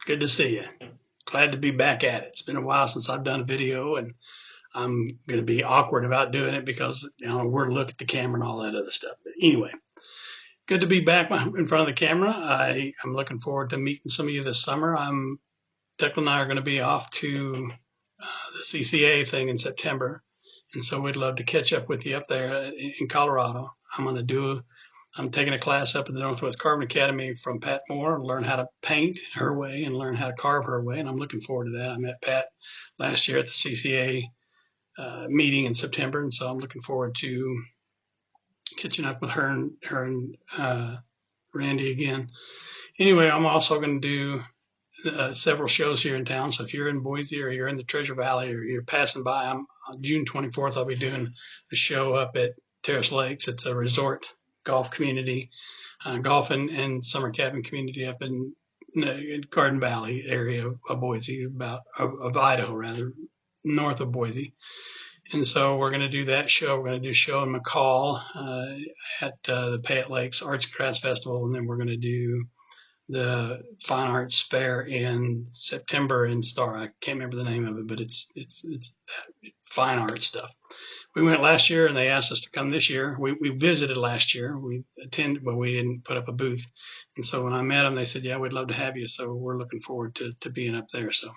Good to see you. Glad to be back at it. It's been a while since I've done a video, and I'm going to be awkward about doing it because, we're looking at the camera and all that other stuff. But anyway, good to be back in front of the camera. I'm looking forward to meeting some of you this summer. Declan and I are going to be off to the CCA thing in September, and so we'd love to catch up with you up there in Colorado. I'm taking a class up at the Northwest Carving Academy from Pat Moore and learn how to paint her way and learn how to carve her way, and I'm looking forward to that. I met Pat last year at the CCA meeting in September, and so I'm looking forward to catching up with her and Randy again. Anyway, I'm also going to do several shows here in town, so if you're in Boise or you're in the Treasure Valley or you're passing by, on June 24th, I'll be doing a show up at Terrace Lakes. It's a resort golf community, golf and summer cabin community up in the Garden Valley area of Boise, of Idaho rather, north of Boise. And so we're going to do that show. We're going to do a show in McCall at the Payette Lakes Arts and Crafts Festival, and then we're going to do the Fine Arts Fair in September in Star. I can't remember the name of it, but it's that fine art stuff. We went last year, and they asked us to come this year. We visited last year. We attended, but we didn't put up a booth. And so when I met them, they said, yeah, we'd love to have you. So we're looking forward to being up there. So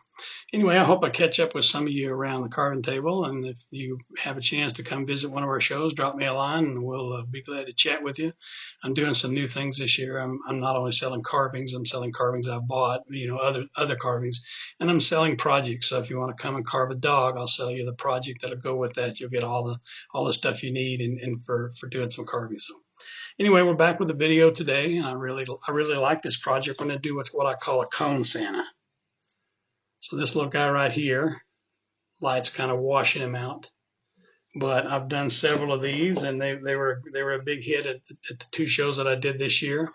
anyway, I hope I catch up with some of you around the carving table. And if you have a chance to come visit one of our shows, drop me a line, and we'll be glad to chat with you. I'm doing some new things this year. I'm not only selling carvings, I'm selling carvings I've bought, other carvings, and I'm selling projects. So if you want to come and carve a dog, I'll sell you the project that'll go with that. You'll get all the stuff you need and for doing some carving. So anyway, we're back with a video today. I really like this project. I'm going to do what I call a cone Santa. So this little guy right here, light's kind of washing him out. But I've done several of these, and they were a big hit at the two shows that I did this year.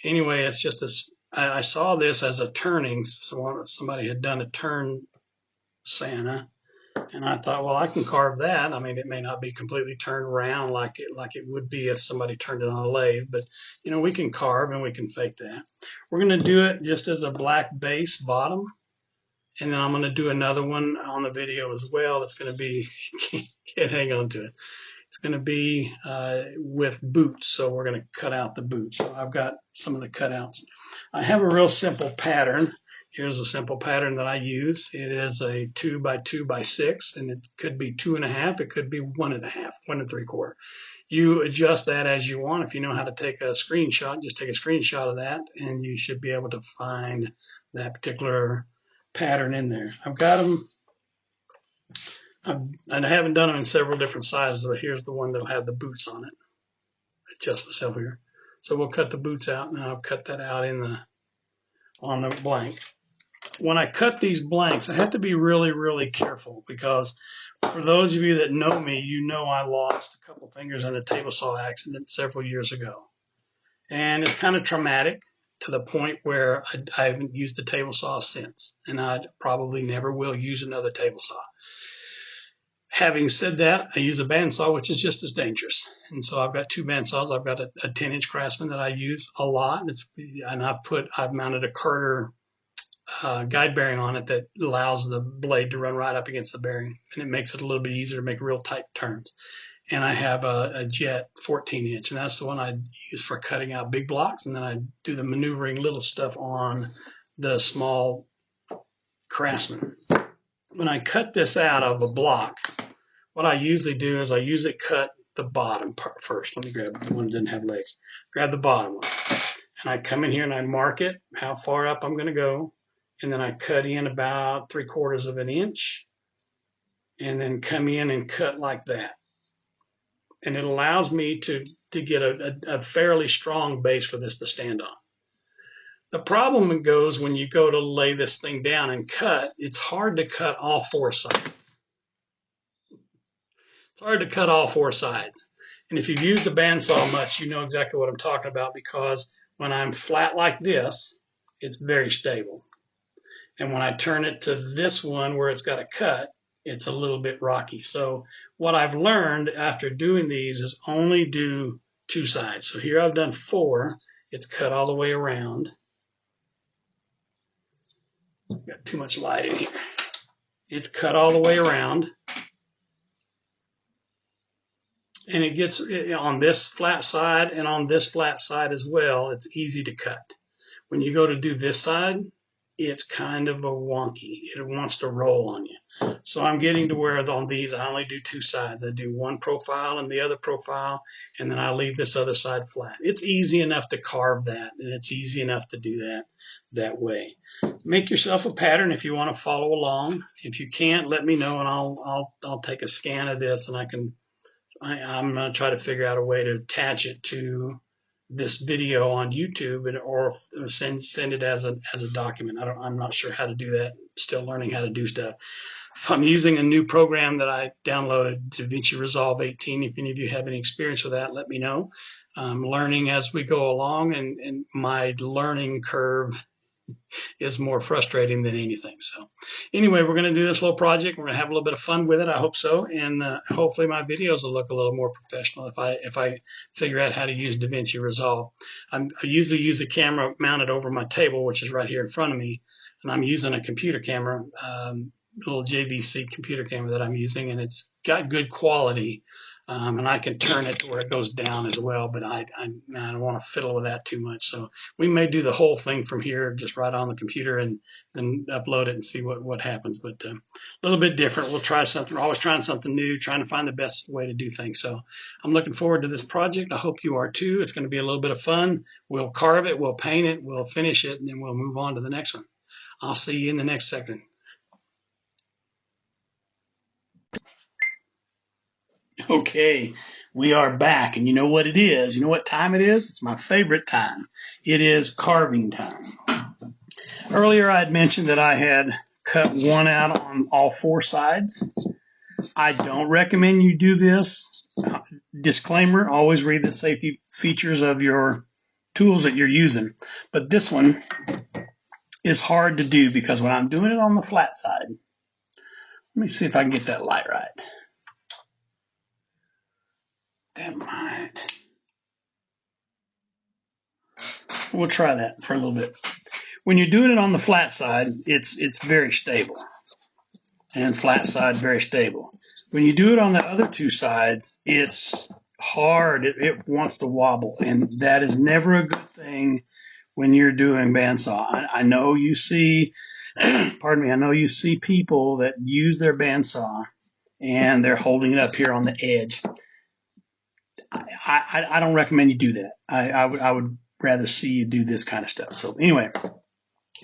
Anyway, it's just I saw this as a turning. So somebody had done a turn Santa, and I thought, well, I can carve that. I mean, it may not be completely turned around like it would be if somebody turned it on a lathe, but we can carve and we can fake that. We're going to do it just as a black base bottom. And then I'm going to do another one on the video as well. It's going to be, can't hang on to it. It's going to be with boots. So we're going to cut out the boots. So I've got some of the cutouts. I have a real simple pattern. Here's a simple pattern that I use. It is a 2 by 2 by 6, and it could be 2.5. It could be 1.5, 1 3/4. You adjust that as you want. If you know how to take a screenshot, just take a screenshot of that, and you should be able to find that particular pattern in there. I've got them, and I haven't done them in several different sizes, but here's the one that'll have the boots on it. Adjust myself here. So we'll cut the boots out, and I'll cut that out on the blank. When I cut these blanks, I have to be really, really careful, because for those of you that know me, I lost a couple fingers in a table saw accident several years ago. And it's kind of traumatic, to the point where I haven't used a table saw since, and I probably never will use another table saw. Having said that, I use a bandsaw, which is just as dangerous. And so I've got two bandsaws. I've got a 10-inch Craftsman that I use a lot, and I've mounted a Carter guide bearing on it that allows the blade to run right up against the bearing, and it makes it a little bit easier to make real tight turns. And I have a Jet 14-inch, and that's the one I use for cutting out big blocks, and then I do the maneuvering little stuff on the small Craftsman. When I cut this out of a block, what I usually do is I usually cut the bottom part first. Let me grab the one that didn't have legs. Grab the bottom one, and I come in here and I mark it, how far up I'm going to go, and then I cut in about 3/4 of an inch, and then come in and cut like that. And it allows me to get a fairly strong base for this to stand on. The problem goes when you go to lay this thing down and cut, it's hard to cut all four sides. It's hard to cut all four sides. And if you've used the bandsaw much, you know exactly what I'm talking about, because when I'm flat like this, it's very stable. And when I turn it to this one where it's got a cut, it's a little bit rocky. So what I've learned after doing these is only do two sides. So here I've done 4. It's cut all the way around. Got too much light in here. It's cut all the way around. And it gets on this flat side and on this flat side as well. It's easy to cut. When you go to do this side, it's kind of a wonky. It wants to roll on you. So I'm getting to where on these, I only do two sides. I do one profile and the other profile, and then I leave this other side flat. It's easy enough to carve that, and it's easy enough to do that way. Make yourself a pattern if you want to follow along. If you can't, let me know, and I'll take a scan of this, and I'm going to try to figure out a way to attach it to this video on YouTube or send it as a document. I'm not sure how to do that. Still learning how to do stuff. If I'm using a new program that I downloaded, DaVinci Resolve 18. If any of you have any experience with that, let me know. I'm learning as we go along, and my learning curve is more frustrating than anything. So anyway, we're going to do this little project. We're going to have a little bit of fun with it. I hope so. And hopefully my videos will look a little more professional if I figure out how to use DaVinci Resolve. I usually use a camera mounted over my table, which is right here in front of me. And I'm using a computer camera, little JVC computer camera that I'm using, and it's got good quality. And I can turn it to where it goes down as well, but I don't want to fiddle with that too much. So we may do the whole thing from here, just right on the computer, and then upload it and see what happens. But a little bit different. We'll try something. We're always trying something new, trying to find the best way to do things. So I'm looking forward to this project. I hope you are too. It's going to be a little bit of fun. We'll carve it, we'll paint it, we'll finish it, and then we'll move on to the next one. I'll see you in the next section. Okay, we are back, and you know what it is? You know what time it is? It's my favorite time. It is carving time. Earlier I had mentioned that I had cut one out on all four sides. I don't recommend you do this. Disclaimer, always read the safety features of your tools that you're using. But this one is hard to do because when I'm doing it on the flat side, let me see if I can get that light right. That might. We'll try that for a little bit. When you're doing it on the flat side, it's very stable. And flat side, very stable. When you do it on the other two sides, it's hard. It wants to wobble. And that is never a good thing when you're doing bandsaw. I know you see, pardon me, I know you see people that use their bandsaw and they're holding it up here on the edge. I don't recommend you do that. I would rather see you do this kind of stuff. So anyway,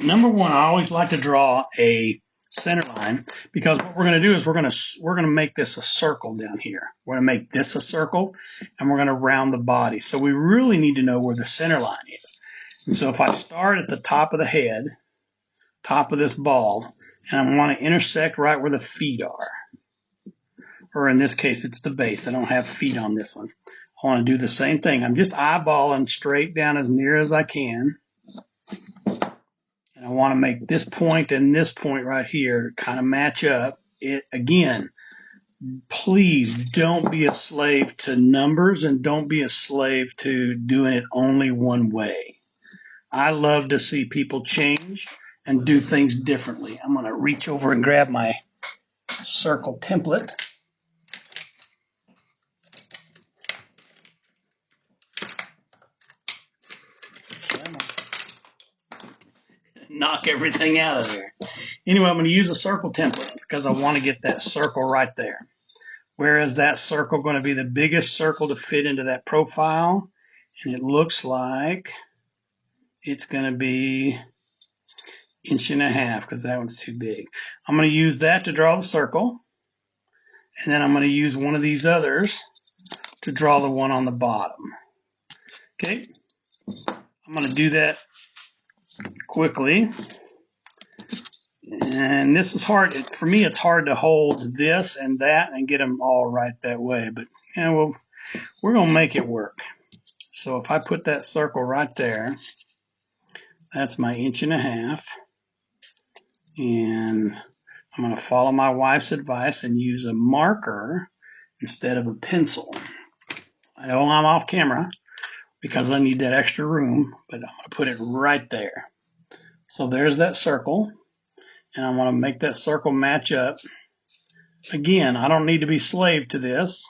number one, I always like to draw a center line because what we're going to do is we're going to make this a circle down here. We're going to make this a circle, and we're going to round the body. So we really need to know where the center line is. And so if I start at the top of the head, top of this ball, and I want to intersect right where the feet are, or in this case, it's the base. I don't have feet on this one. I want to do the same thing. I'm just eyeballing straight down as near as I can. And I want to make this point and this point right here kind of match up. Again, please don't be a slave to numbers and don't be a slave to doing it only one way. I love to see people change and do things differently. I'm going to reach over and grab my circle template. Knock everything out of there. Anyway, I'm going to use a circle template because I want to get that circle right there. Where is that circle going to be the biggest circle to fit into that profile? And it looks like it's going to be 1.5 inches because that one's too big. I'm going to use that to draw the circle. And then I'm going to use one of these others to draw the one on the bottom. Okay, I'm going to do that quickly. And this is hard. For me, it's hard to hold this and that and get them all right that way. But yeah, well, we're going to make it work. So if I put that circle right there, that's my 1.5 inches. And I'm going to follow my wife's advice and use a marker instead of a pencil. I know I'm off camera because I need that extra room, but I'm going to put it right there. So there's that circle. and I want to make that circle match up. Again, I don't need to be slave to this.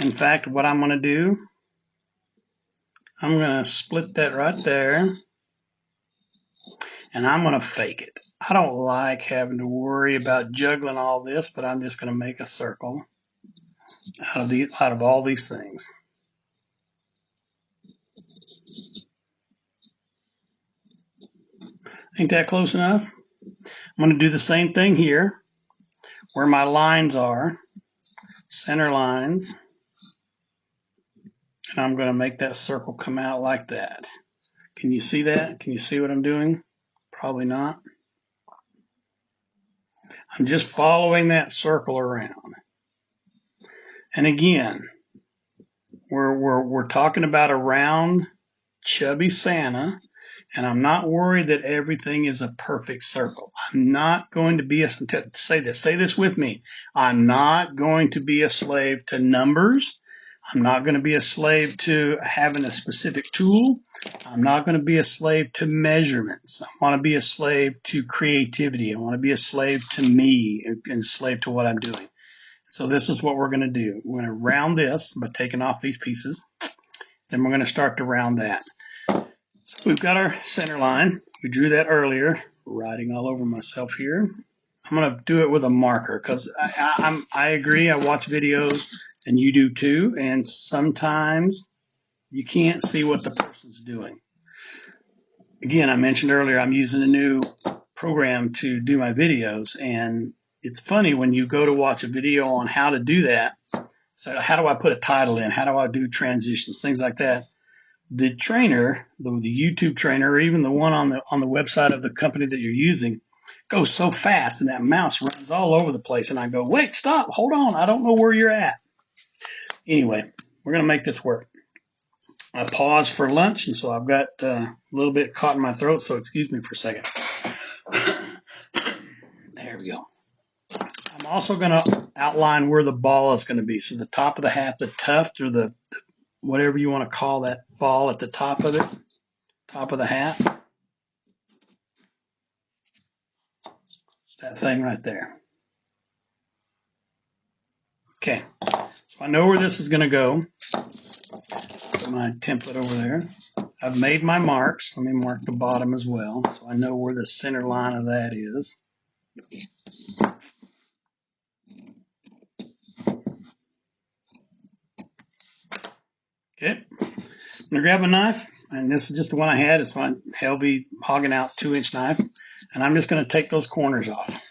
In fact, what I'm going to do, I'm going to split that right there, and I'm going to fake it. I don't like having to worry about juggling all this, but I'm just going to make a circle out of all these things. Ain't that close enough? I'm going to do the same thing here, where my lines are, center lines, and I'm going to make that circle come out like that. Can you see that? Can you see what I'm doing? Probably not. I'm just following that circle around. And again, we're talking about a round, chubby Santa, and I'm not worried that everything is a perfect circle. I'm not going to be say this with me. I'm not going to be a slave to numbers. I'm not going to be a slave to having a specific tool. I'm not going to be a slave to measurements. I want to be a slave to creativity. I want to be a slave to me and a slave to what I'm doing. So this is what we're going to do. We're going to round this by taking off these pieces. Then we're going to start to round that. So we've got our center line. We drew that earlier. Writing all over myself here. I'm going to do it with a marker because I agree. I watch videos and you do too. And sometimes you can't see what the person's doing. Again, I mentioned earlier I'm using a new program to do my videos, and it's funny when you go to watch a video on how to do that. So how do I put a title in? How do I do transitions? Things like that. The trainer, the YouTube trainer, or even the one on the website of the company that you're using, goes so fast, and that mouse runs all over the place. And I go, wait, stop, hold on, I don't know where you're at. Anyway, we're going to make this work. I paused for lunch, and so I've got a little bit caught in my throat, so excuse me for a second. There we go. I'm also going to outline where the ball is going to be. So the top of the hat, the tuft, or the whatever you want to call that ball at the top of it, top of the hat. That thing right there. Okay, so I know where this is going to go. Put my template over there. I've made my marks. Let me mark the bottom as well, so I know where the center line of that is. Okay, I'm going to grab a knife, and this is just the one I had. It's my Helvey Hogging Out 2-inch knife, and I'm just going to take those corners off.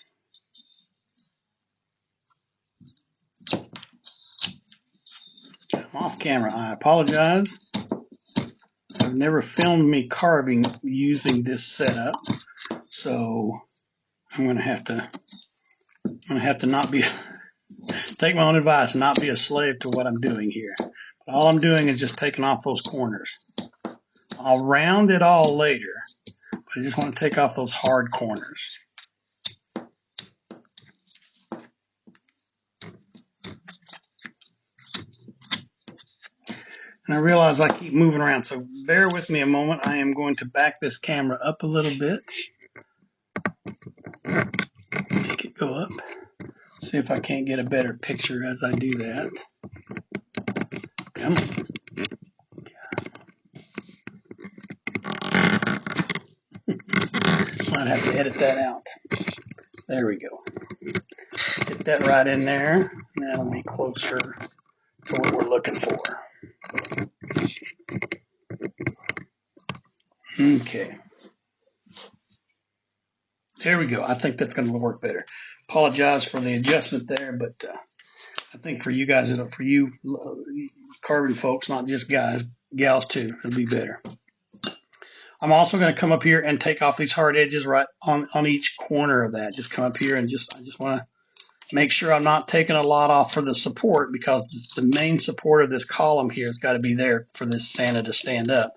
I'm off camera. I apologize. I've never filmed me carving using this setup, so I'm going to have to not be take my own advice and not be a slave to what I'm doing here. But all I'm doing is just taking off those corners. I'll round it all later, but I just want to take off those hard corners. And I realize I keep moving around, so bear with me a moment. I am going to back this camera up a little bit. Make it go up. See if I can't get a better picture as I do that. Come on. Might have to edit that out. There we go. Get that right in there. That'll be closer to what we're looking for. Okay. There we go. I think that's going to work better. Apologize for the adjustment there, but I think for you guys, for you carving folks, not just guys, gals too, it'll be better. I'm also going to come up here and take off these hard edges right on each corner of that. Just come up here and I just want to make sure I'm not taking a lot off for the support, because the main support of this column here has got to be there for this Santa to stand up.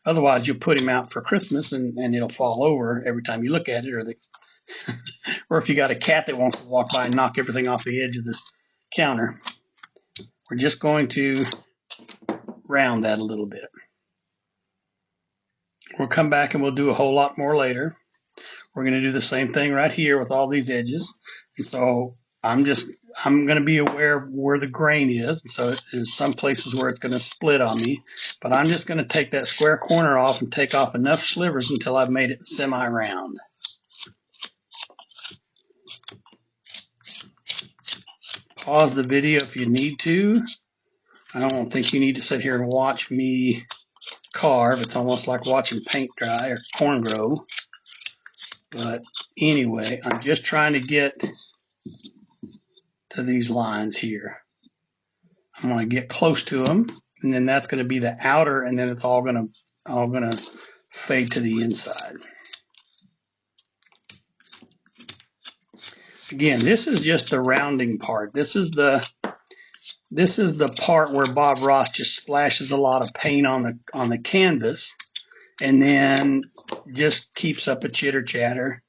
Otherwise, you'll put him out for Christmas and it'll fall over every time you look at it, or if you got a cat that wants to walk by and knock everything off the edge of the counter. We're just going to round that a little bit. We'll come back and we'll do a whole lot more later. we're going to do the same thing right here with all these edges. And so I'm going to be aware of where the grain is. So there's some places where it's going to split on me, but I'm just going to take that square corner off and take off enough slivers until I've made it semi-round. Pause the video if you need to. I don't think you need to sit here and watch me carve. It's almost like watching paint dry or corn grow. But anyway, I'm just trying to get to these lines here. I'm going to get close to them, and then that's going to be the outer, and then it's all going to fade to the inside. Again, this is just the rounding part. This is the part where Bob Ross just splashes a lot of paint on the canvas, and then just keeps up a chitter chatter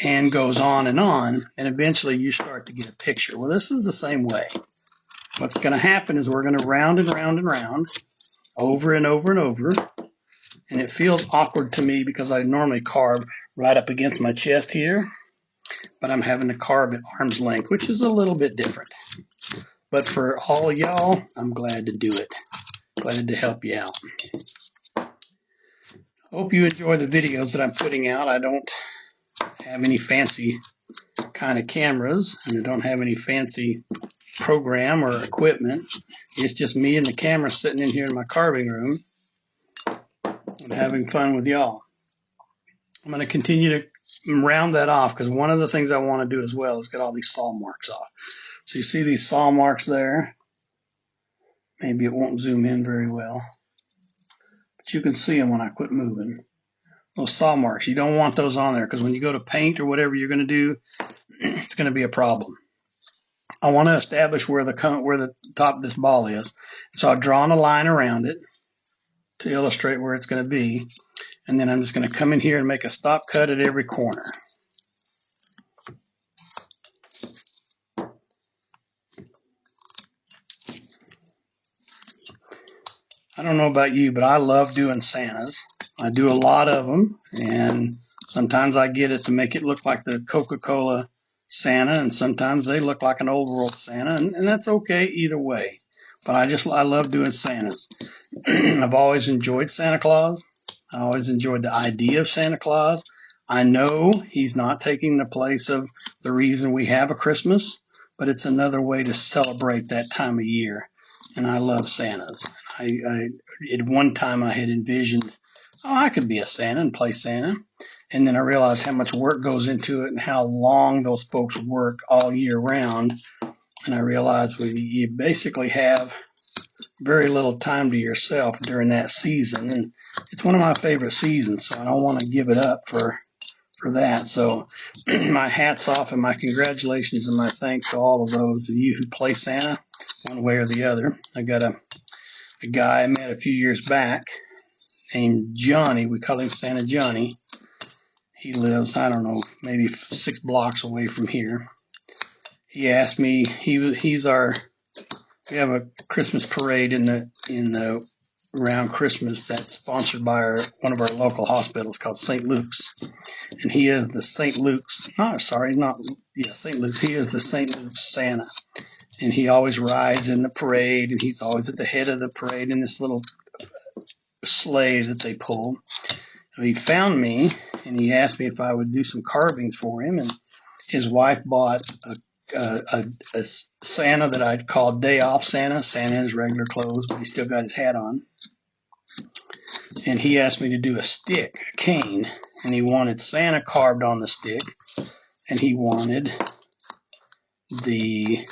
and goes on, and eventually you start to get a picture. Well, this is the same way. What's going to happen is we're going to round and round and round, over and over and over, and it feels awkward to me because I normally carve right up against my chest here, but I'm having to carve at arm's length, which is a little bit different. But for all y'all, I'm glad to do it. Glad to help you out. Hope you enjoy the videos that I'm putting out. I don't have any fancy kind of cameras, and I don't have any fancy program or equipment. It's just me and the camera sitting in here in my carving room and having fun with y'all. I'm going to continue to round that off because one of the things I want to do as well is get all these saw marks off. So you see these saw marks there? Maybe it won't zoom in very well, but you can see them when I quit moving. Those saw marks, you don't want those on there because when you go to paint or whatever you're going to do, it's going to be a problem. I want to establish where the top of this ball is. So I've drawn a line around it to illustrate where it's going to be. And then I'm just going to come in here and make a stop cut at every corner. I don't know about you, but I love doing Santas. I do a lot of them, and sometimes I get it to make it look like the Coca-Cola Santa, and sometimes they look like an old world Santa, and that's okay either way. But I love doing Santas. I've always enjoyed Santa Claus. I always enjoyed the idea of Santa Claus. I know he's not taking the place of the reason we have a Christmas, but it's another way to celebrate that time of year. And I love Santas. At one time I had envisioned, I could be a Santa and play Santa. And then I realized how much work goes into it and how long those folks work all year round. And I realized you basically have very little time to yourself during that season. And it's one of my favorite seasons, so I don't want to give it up for that. So my hat's off and my congratulations and my thanks to all of those of you who play Santa one way or the other. I got a guy I met a few years back named Johnny. We call him Santa Johnny. He lives, I don't know, maybe 6 blocks away from here. He asked me, we have a Christmas parade around Christmas that's sponsored by one of our local hospitals called St. Luke's. And he is the St. Luke's, St. Luke's. He is the St. Luke's Santa. And he always rides in the parade, and he's always at the head of the parade in this little sleigh that they pull. And he found me, and he asked me if I would do some carvings for him. And his wife bought a Santa that I'd call Day Off Santa. Santa in his regular clothes, but he still got his hat on. And he asked me to do a stick, a cane, and he wanted Santa carved on the stick, and he wanted the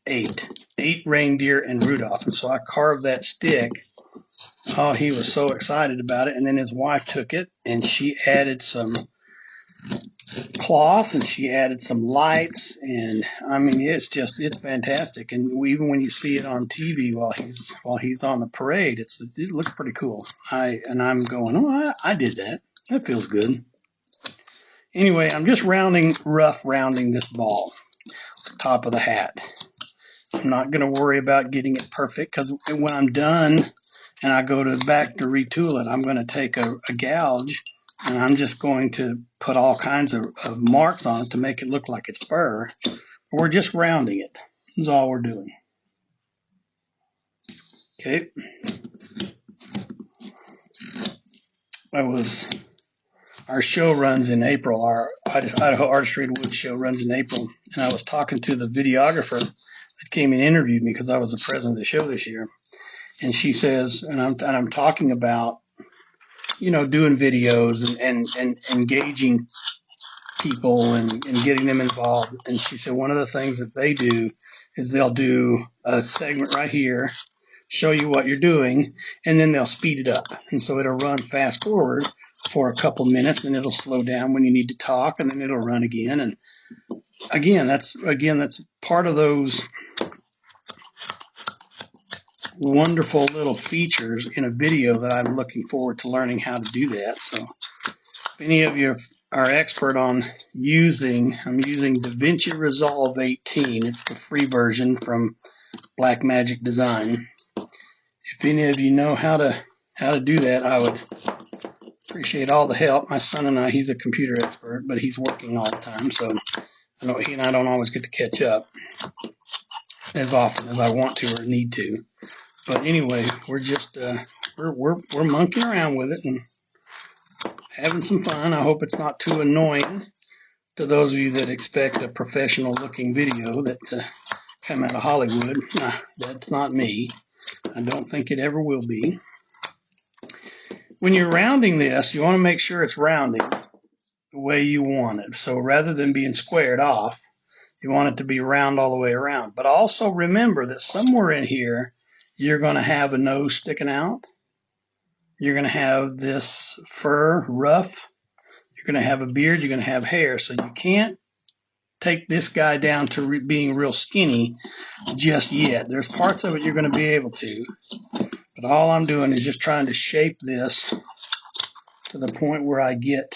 8 reindeer and Rudolph. And so I carved that stick. Oh, he was so excited about it. And then his wife took it and she added some cloth and she added some lights. And I mean, it's fantastic. And even when you see it on TV while he's on the parade, it looks pretty cool. I'm going, oh, I did that. That feels good. Anyway, I'm just rough rounding this ball, the top of the hat. I'm not going to worry about getting it perfect because when I'm done and I go back to retool it, I'm going to take a gouge, and I'm just going to put all kinds of marks on it to make it look like it's fur. We're just rounding it. This is all we're doing. Okay. Our show runs in April. Our Idaho Artistry and Wood show runs in April, and I was talking to the videographer that came and interviewed me because I was the president of the show this year. And she says, and I'm talking about, doing videos and engaging people and getting them involved. And she said one of the things that they do is they'll do a segment right here, show you what you're doing, and then they'll speed it up. And so it'll run fast forward for a couple minutes, and it'll slow down when you need to talk, and then it'll run again. And again, that's part of those wonderful little features in a video that I'm looking forward to learning how to do that. So if any of you are expert on I'm using DaVinci Resolve 18. It's the free version from Blackmagic Design. If any of you know how to do that, I would appreciate all the help. My son and I, he's a computer expert, but he's working all the time, so I know he and I don't always get to catch up as often as I want to or need to. But anyway, we're just we're monkeying around with it and having some fun. I hope it's not too annoying to those of you that expect a professional looking video that come out of Hollywood. Nah, that's not me. I don't think it ever will be. When you're rounding this, you want to make sure it's rounding the way you want it. So rather than being squared off, you want it to be round all the way around. But also remember that somewhere in here, you're going to have a nose sticking out. You're going to have this fur ruff. You're going to have a beard. You're going to have hair. So you can't take this guy down to being real skinny just yet. There's parts of it you're going to be able to. But all I'm doing is just trying to shape this to the point where I get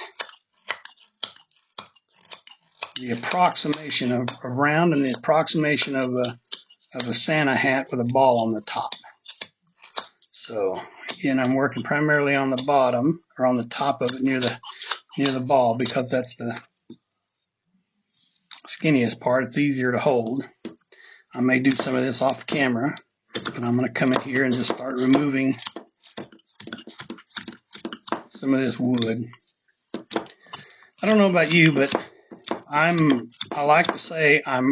the approximation of a round and the approximation of a Santa hat with a ball on the top. So again, I'm working primarily on the bottom or on the top of it near the ball because that's the skinniest part. It's easier to hold. I may do some of this off camera, but I'm going to come in here and just start removing some of this wood. I don't know about you, but I like to say I'm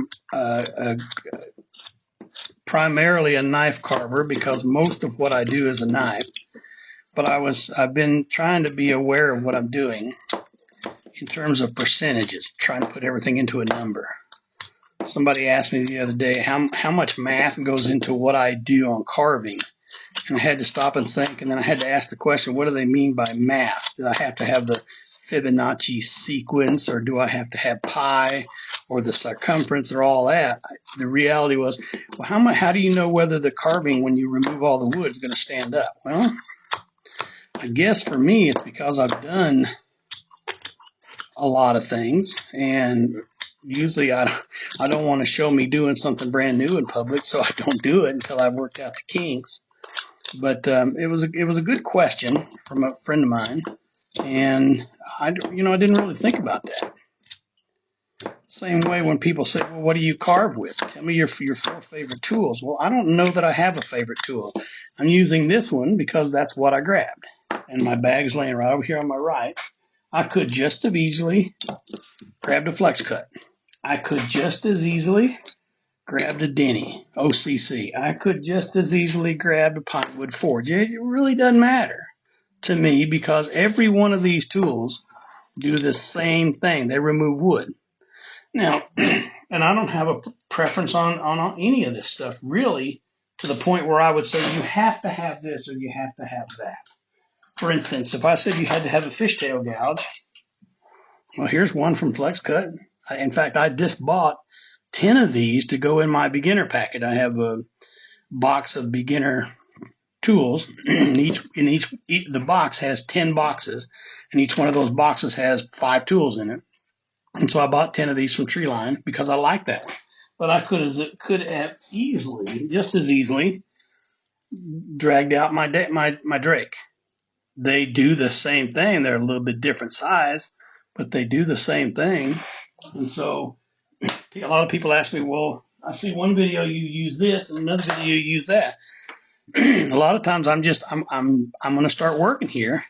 primarily a knife carver because most of what I do is a knife. But I've been trying to be aware of what I'm doing in terms of percentages, trying to put everything into a number. Somebody asked me the other day how much math goes into what I do on carving. And I had to stop and think, and then I had to ask the question, what do they mean by math? Do I have to have the Fibonacci sequence, or do I have to have pi, or the circumference, or all that? The reality was, well, how do you know whether the carving, when you remove all the wood, is going to stand up? Well, I guess for me, it's because I've done a lot of things, and usually I don't want to show me doing something brand new in public, so I don't do it until I've worked out the kinks. But it was a good question from a friend of mine, and I didn't really think about that. Same way when people say, well, what do you carve with? Tell me your 4 favorite tools. Well, I don't know that I have a favorite tool. I'm using this one because that's what I grabbed. And my bag's laying right over here on my right. I could just have easily grabbed a flex cut. I could just as easily grabbed a Denny OCC. I could just as easily grab a Pinewood Forge. It really doesn't matter to me because every one of these tools do the same thing. They remove wood. Now, and I don't have a preference on any of this stuff really to the point where I would say you have to have this or you have to have that. For instance, if I said you had to have a fishtail gouge, well, here's one from Flex Cut. In fact, I just bought 10 of these to go in my beginner packet. I have a box of beginner tools. The box has 10 boxes, and each one of those boxes has 5 tools in it. And so I bought 10 of these from Treeline because I like that one. But I could have easily, just as easily, dragged out my drake. They do the same thing. They're a little bit different size, but they do the same thing. And so a lot of people ask me, well, I see one video you use this and another video you use that. A lot of times I'm going to start working here.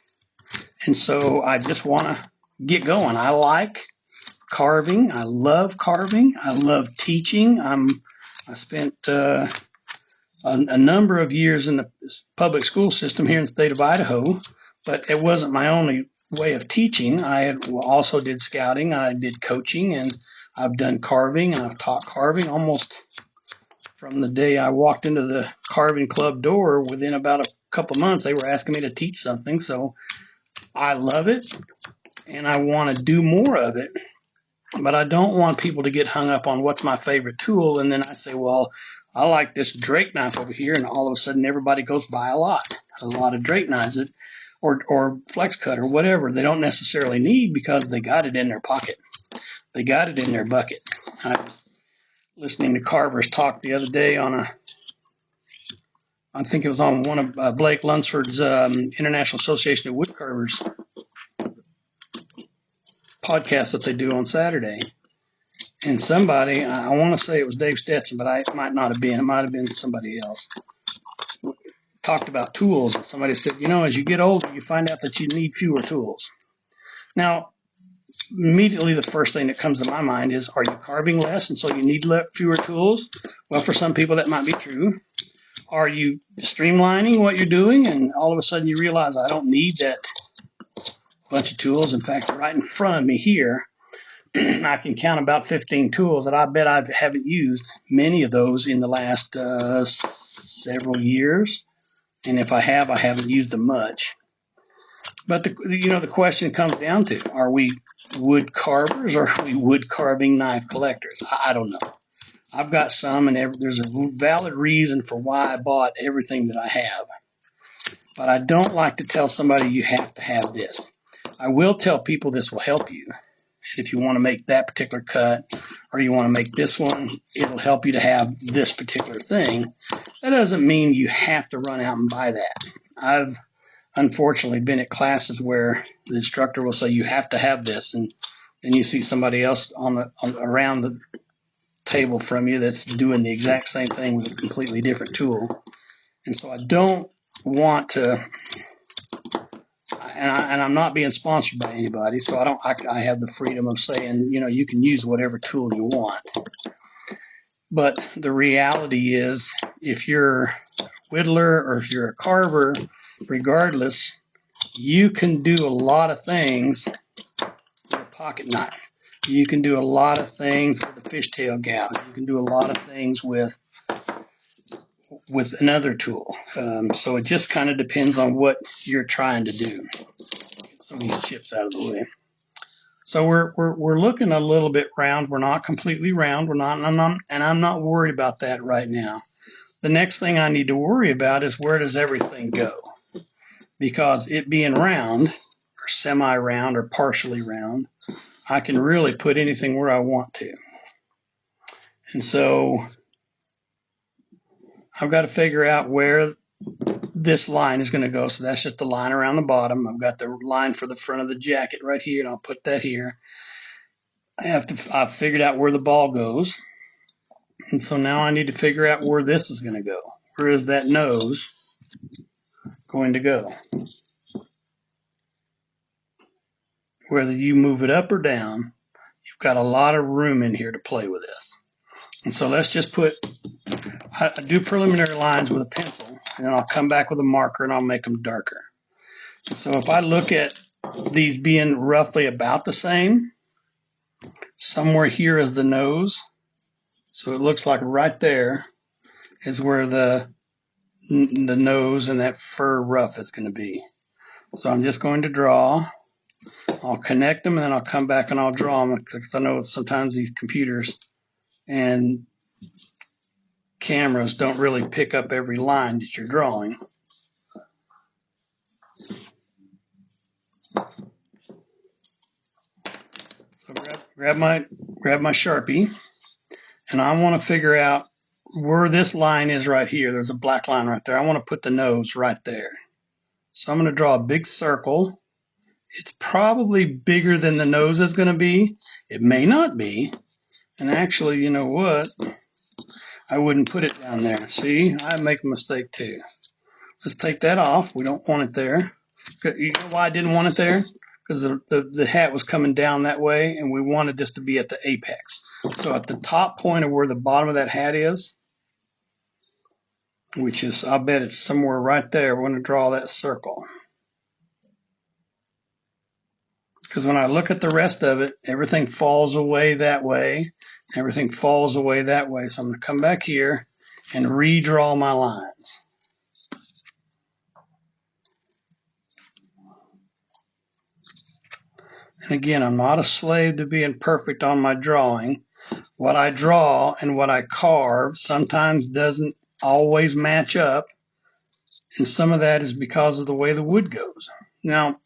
And so I just want to get going. I like carving. I love carving. I love teaching. I spent a number of years in the public school system here in the state of Idaho, but it wasn't my only way of teaching. I also did scouting. I did coaching, and I've done carving, and I've taught carving almost from the day I walked into the carving club door. Within about a couple months, they were asking me to teach something. So I love it, and I want to do more of it. But I don't want people to get hung up on what's my favorite tool, and then I say, well, I like this Drake knife over here, and all of a sudden everybody goes buy a lot of Drake knives, or flex cut or whatever they don't necessarily need because they got it in their pocket. They got it in their bucket. I was listening to carvers talk the other day I think it was on one of Blake Lunsford's International Association of Woodcarvers podcast that they do on Saturday. And somebody, I want to say it was Dave Stetson, but it might not have been. It might have been somebody else. Talked about tools. Somebody said, as you get older, you find out that you need fewer tools. Now, immediately the first thing that comes to my mind is, are you carving less and so you need fewer tools? Well, for some people that might be true. Are you streamlining what you're doing and all of a sudden you realize I don't need that bunch of tools? In fact, right in front of me here, I can count about 15 tools that I bet I haven't used many of those in the last several years. And if I haven't used them much. But the question comes down to, are we wood carvers or are we wood carving knife collectors? I don't know. I've got some, and there's a valid reason for why I bought everything that I have. But I don't like to tell somebody you have to have this. I will tell people this will help you. If you want to make that particular cut or you want to make this one, it'll help you to have this particular thing. That doesn't mean you have to run out and buy that. I've unfortunately been at classes where the instructor will say you have to have this, and then you see somebody else around the table from you that's doing the exact same thing with a completely different tool. And so I don't want to, and I'm not being sponsored by anybody, so I have the freedom of saying, you can use whatever tool you want. But the reality is, if you're a whittler or if you're a carver, regardless, you can do a lot of things with a pocket knife. You can do a lot of things with a fishtail gouge. You can do a lot of things with another tool. So it just kind of depends on what you're trying to do. Get some of these chips out of the way. So we're looking a little bit round. We're not completely round. I'm not worried about that right now. The next thing I need to worry about is, where does everything go? Because it being round, or semi-round, or partially round, I can really put anything where I want to. And so I've got to figure out where this line is going to go. So that's just the line around the bottom. I've got the line for the front of the jacket right here, and I'll put that here. I've figured out where the ball goes. And so now I need to figure out where this is going to go. Where is that nose going to go? Whether you move it up or down, you've got a lot of room in here to play with this. And so let's just I do preliminary lines with a pencil, and then I'll come back with a marker and I'll make them darker. And so if I look at these being roughly about the same, somewhere here is the nose. So it looks like right there is where the nose and that fur ruff is going to be. So I'm just going to draw. I'll connect them, and then I'll come back and I'll draw them, because I know sometimes these computers and cameras don't really pick up every line that you're drawing. So grab my Sharpie, and I want to figure out where this line is right here, there's a black line right there. I want to put the nose right there. So I'm going to draw a big circle. It's probably bigger than the nose is going to be. It may not be. And actually, you know what? I wouldn't put it down there. See, I make a mistake too. Let's take that off. We don't want it there. You know why I didn't want it there? Because the hat was coming down that way, and we wanted this to be at the apex. So at the top point of where the bottom of that hat is, which is, I'll bet it's somewhere right there, we're going to draw that circle. Because when I look at the rest of it, everything falls away that way, everything falls away that way. So I'm going to come back here and redraw my lines. And again, I'm not a slave to being perfect on my drawing. What I draw and what I carve sometimes doesn't always match up, and some of that is because of the way the wood goes. Now,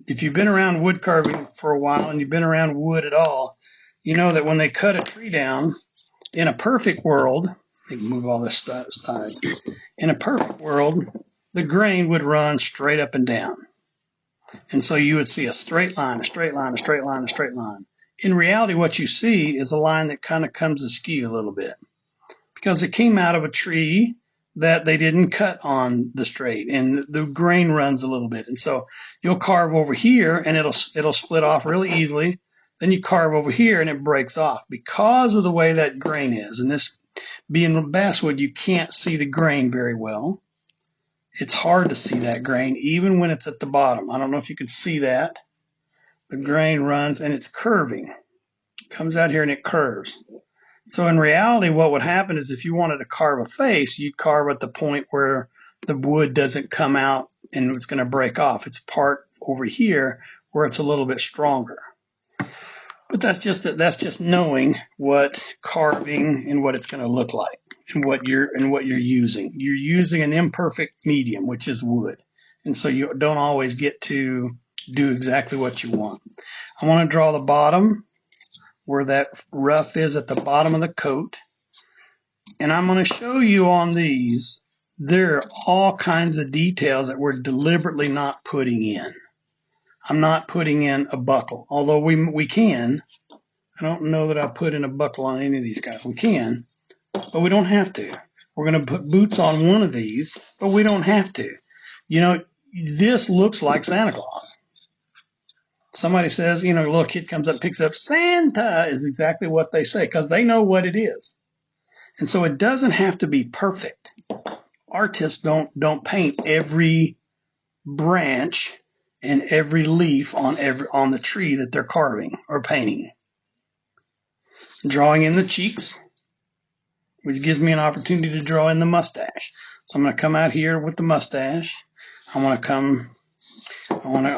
if you've been around wood carving for a while and you've been around wood at all, you know that when they cut a tree down, in a perfect world, let me move all this stuff aside. In a perfect world, the grain would run straight up and down. And so you would see a straight line, a straight line, a straight line, a straight line. In reality, what you see is a line that kind of comes askew a little bit because it came out of a tree that they didn't cut on the straight, and the grain runs a little bit. And so you'll carve over here and it'll split off really easily. Then you carve over here and it breaks off because of the way that grain is. And this being basswood, you can't see the grain very well. It's hard to see that grain even when it's at the bottom. I don't know if you can see that. The grain runs and it's curving. It comes out here and it curves. So in reality, what would happen is if you wanted to carve a face, you'd carve at the point where the wood doesn't come out and it's going to break off. It's part over here where it's a little bit stronger. But that's just knowing what carving and what it's going to look like and what you're using. You're using an imperfect medium, which is wood. And so you don't always get to do exactly what you want. I want to draw the bottom where that rough is at the bottom of the coat. And I'm going to show you on these, there are all kinds of details that we're deliberately not putting in. I'm not putting in a buckle, although we can. I don't know that I put in a buckle on any of these guys. We can, but we don't have to. We're going to put boots on one of these, but we don't have to. You know, this looks like Santa Claus. Somebody says, you know, a little kid comes up and picks up, Santa is exactly what they say because they know what it is. And so it doesn't have to be perfect. Artists don't paint every branch and every leaf on the tree that they're carving or painting. Drawing in the cheeks, which gives me an opportunity to draw in the mustache. So I'm going to come out here with the mustache. I'm going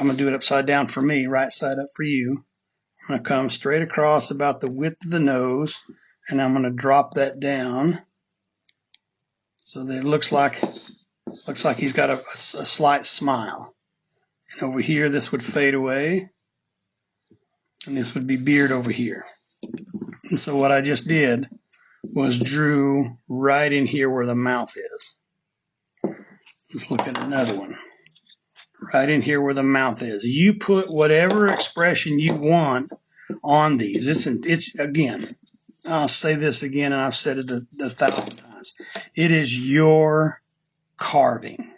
to do it upside down for me, right side up for you. I'm going to come straight across about the width of the nose, and I'm going to drop that down so that it looks like he's got a slight smile. And over here, this would fade away, and this would be beard over here. And so what I just did was drew right in here where the mouth is. Let's look at another one. Right in here where the mouth is. You put whatever expression you want on these. It's again, I'll say this again, and I've said it a 1,000 times. It is your carving.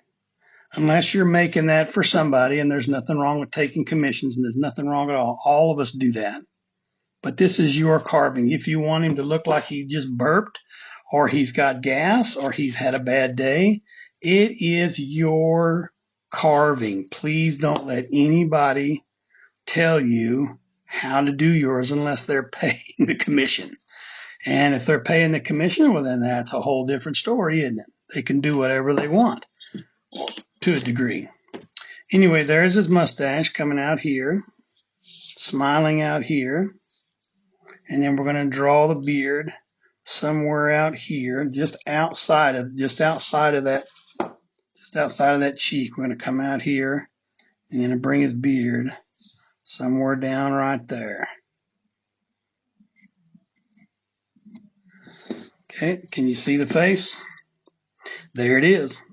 Unless you're making that for somebody, and there's nothing wrong with taking commissions, and there's nothing wrong at all. All of us do that. But this is your carving. If you want him to look like he just burped, or he's got gas, or he's had a bad day, it is your carving. Please don't let anybody tell you how to do yours unless they're paying the commission. And if they're paying the commission, well, then that's a whole different story, isn't it? They can do whatever they want to a degree. Anyway, there's his mustache coming out here, smiling out here. And then we're going to draw the beard somewhere out here, just outside of that cheek. We're going to come out here and then bring his beard somewhere down right there. Okay, can you see the face? There it is.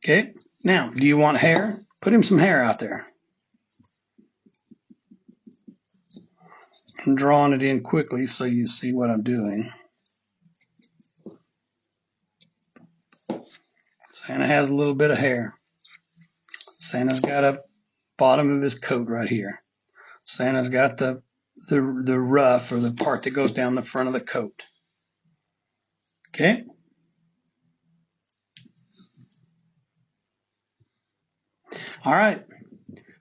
Okay, now, do you want hair? Put him some hair out there. I'm drawing it in quickly so you see what I'm doing. Santa has a little bit of hair. Santa's got a bottom of his coat right here. Santa's got the ruff, or the part that goes down the front of the coat. Okay. All right.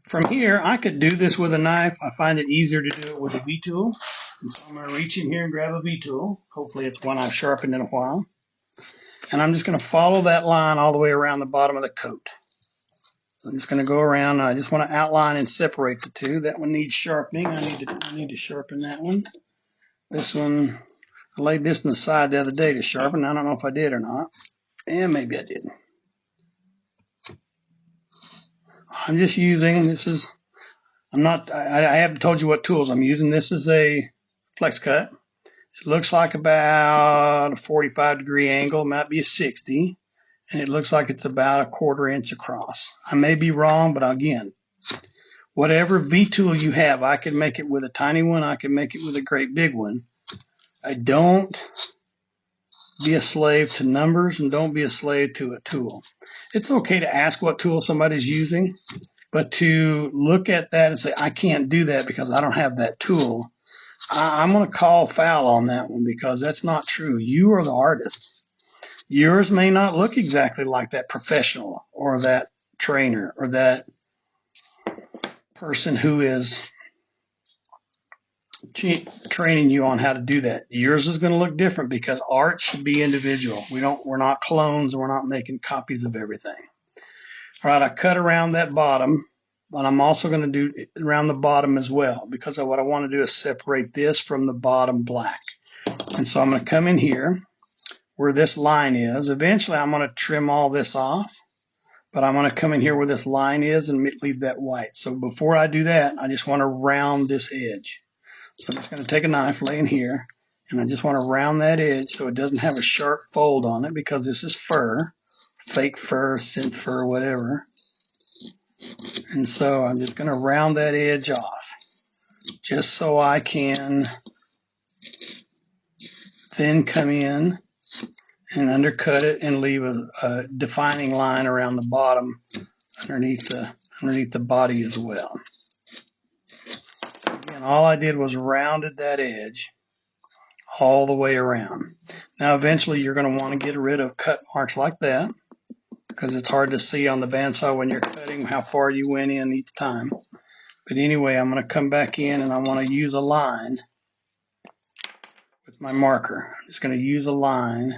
From here, I could do this with a knife. I find it easier to do it with a V-tool. And so I'm going to reach in here and grab a V-tool. Hopefully it's one I've sharpened in a while. And I'm just going to follow that line all the way around the bottom of the coat. So I'm just going to go around. I just want to outline and separate the two. That one needs sharpening. I need to sharpen that one. This one, I laid this on the side the other day to sharpen. I don't know if I did or not. And maybe I did. I'm just using, I haven't told you what tools I'm using. This is a flex cut. It looks like about a 45-degree angle. It might be a 60. And it looks like it's about a 1/4 inch across. I may be wrong, but again, whatever V-tool you have, I can make it with a tiny one. I can make it with a great big one. Don't be a slave to numbers, and don't be a slave to a tool. It's okay to ask what tool somebody's using, but to look at that and say, I can't do that because I don't have that tool, I'm going to call foul on that one, because that's not true. You are the artist. Yours may not look exactly like that professional or that trainer or that person who is training you on how to do that. Yours is going to look different, because art should be individual. We're not clones. We're not making copies of everything. All right, I cut around that bottom, but I'm also going to do around the bottom as well, because what I want to do is separate this from the bottom black. And so I'm going to come in here where this line is. Eventually, I'm going to trim all this off, but I'm going to come in here where this line is and leave that white. So before I do that, I just want to round this edge. So I'm just going to take a knife, lay in here, and I just want to round that edge so it doesn't have a sharp fold on it, because this is fur, fake fur, synth fur, whatever. And so I'm just going to round that edge off, just so I can then come in and undercut it and leave a defining line around the bottom underneath the body as well. So again, all I did was rounded that edge all the way around. Now eventually you're going to want to get rid of cut marks like that, because it's hard to see on the bandsaw when you're cutting how far you went in each time. But anyway, I'm going to come back in and I want to use a line with my marker. I'm just going to use a line,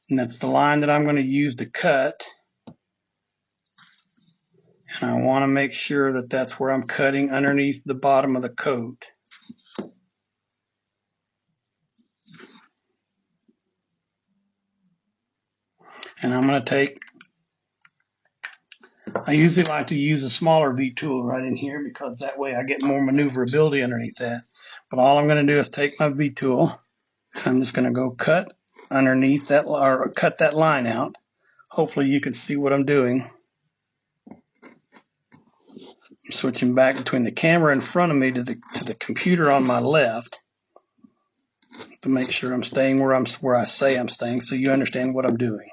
and that's the line that I'm going to use to cut. And I want to make sure that that's where I'm cutting underneath the bottom of the coat. And I'm going to take, I usually like to use a smaller V-tool right in here, because that way I get more maneuverability underneath that. But all I'm going to do is take my V-tool. I'm just going to go cut underneath that, or cut that line out. Hopefully you can see what I'm doing. I'm switching back between the camera in front of me to the computer on my left to make sure I'm staying where I say I'm staying, so you understand what I'm doing.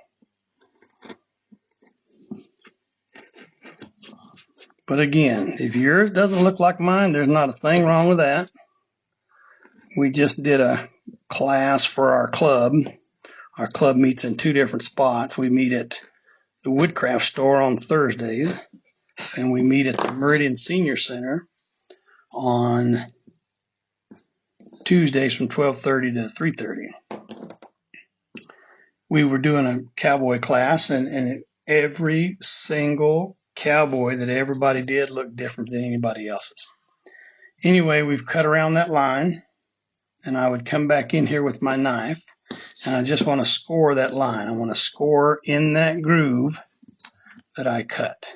But again, if yours doesn't look like mine, there's not a thing wrong with that. We just did a class for our club. Our club meets in 2 different spots. We meet at the Woodcraft store on Thursdays, and we meet at the Meridian Senior Center on Tuesdays from 12:30 to 3:30. We were doing a cowboy class, and every single cowboy that everybody did looked different than anybody else's. Anyway, we've cut around that line, and I would come back in here with my knife, and I just want to score that line. I want to score in that groove that I cut.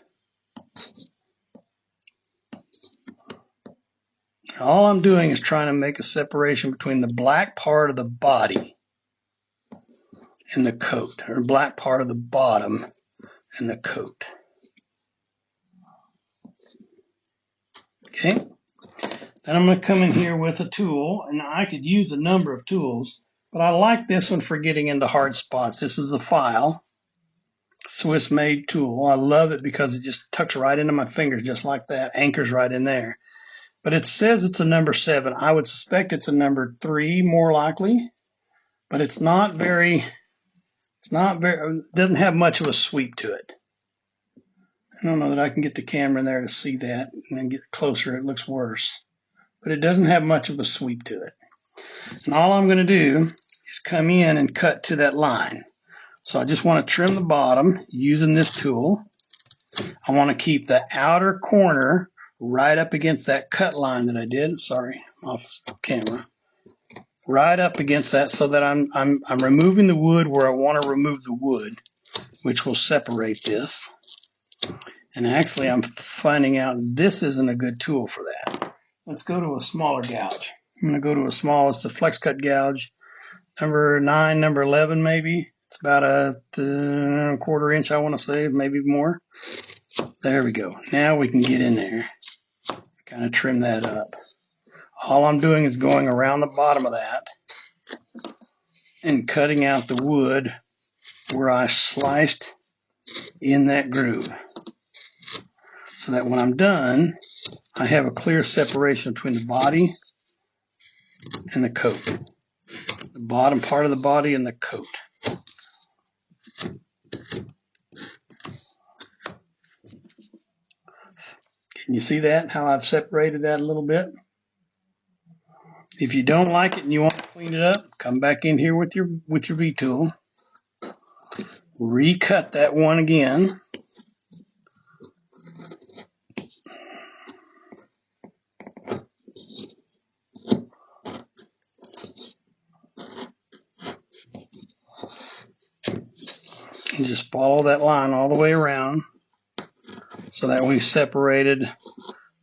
All I'm doing is trying to make a separation between the black part of the body and the coat, or black part of the bottom and the coat. Okay. Then I'm going to come in here with a tool, and I could use a number of tools, but I like this one for getting into hard spots. This is a file, Swiss-made tool. I love it because it just tucks right into my fingers just like that, anchors right in there. But it says it's a number 7. I would suspect it's a number 3 more likely, but it doesn't have much of a sweep to it. I don't know that I can get the camera in there to see that, and then get closer, it looks worse. But it doesn't have much of a sweep to it. And all I'm going to do is come in and cut to that line. So I just want to trim the bottom using this tool. I want to keep the outer corner right up against that cut line that I did. Sorry, off camera. Right up against that, so that I'm removing the wood where I want to remove the wood, which will separate this. And actually, I'm finding out this isn't a good tool for that. Let's go to a smaller gouge. I'm going to go to it's a flex cut gouge, number 9, number 11 maybe. It's about a 1/4 inch, I want to say, maybe more. There we go. Now we can get in there, kind of trim that up. All I'm doing is going around the bottom of that and cutting out the wood where I sliced in that groove, so that when I'm done, I have a clear separation between the body and the coat. The bottom part of the body and the coat. Can you see that? How I've separated that a little bit? If you don't like it and you want to clean it up, come back in here with your V-tool. Recut that one again. And just follow that line all the way around, so that we've separated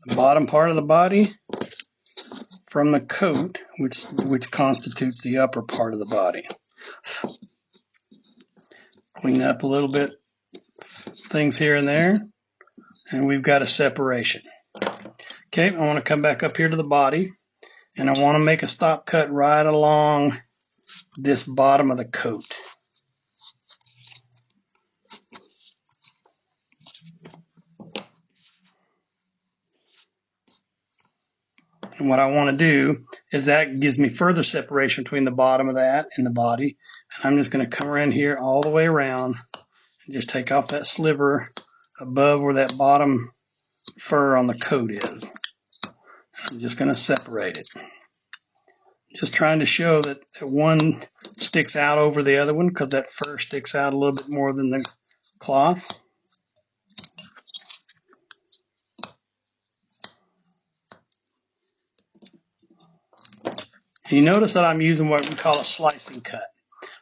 the bottom part of the body from the coat, which constitutes the upper part of the body. Clean up a little bit, things here and there, and we've got a separation. Okay, I want to come back up here to the body, and I want to make a stop cut right along this bottom of the coat. And what I want to do is that gives me further separation between the bottom of that and the body. And I'm just going to come around here all the way around and just take off that sliver above where that bottom fur on the coat is. I'm just going to separate it. Just trying to show that one sticks out over the other one, because that fur sticks out a little bit more than the cloth. You notice that I'm using what we call a slicing cut.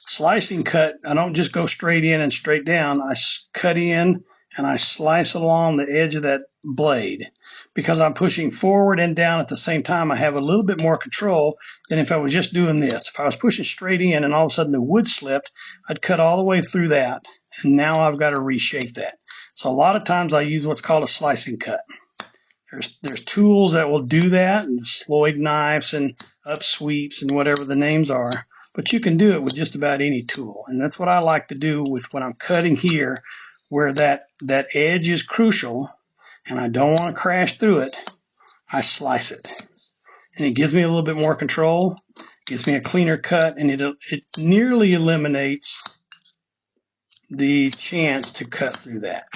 Slicing cut, I don't just go straight in and straight down. I cut in and I slice along the edge of that blade. Because I'm pushing forward and down at the same time, I have a little bit more control than if I was just doing this. If I was pushing straight in and all of a sudden the wood slipped, I'd cut all the way through that. And now I've got to reshape that. So a lot of times I use what's called a slicing cut. There's tools that will do that, and Sloyd knives and up sweeps and whatever the names are. But you can do it with just about any tool. And that's what I like to do with when I'm cutting here, where that edge is crucial and I don't want to crash through it. I slice it. And it gives me a little bit more control, gives me a cleaner cut, and it nearly eliminates the chance to cut through that.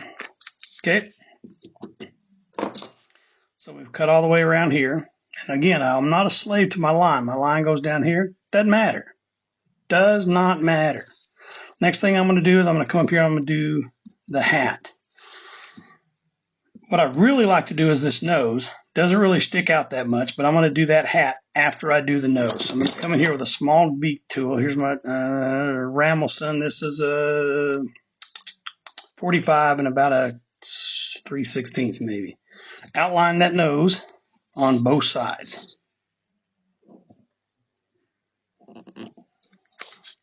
Okay? So we've cut all the way around here. And again, I'm not a slave to my line. My line goes down here. Doesn't matter. Does not matter. Next thing I'm going to do is I'm going to come up here and I'm going to do the hat. What I really like to do is this nose. Doesn't really stick out that much, but I'm going to do that hat after I do the nose. So I'm going to come in here with a small beak tool. Here's my Ramelson. This is a 45 and about a 3/16 maybe. Outline that nose on both sides.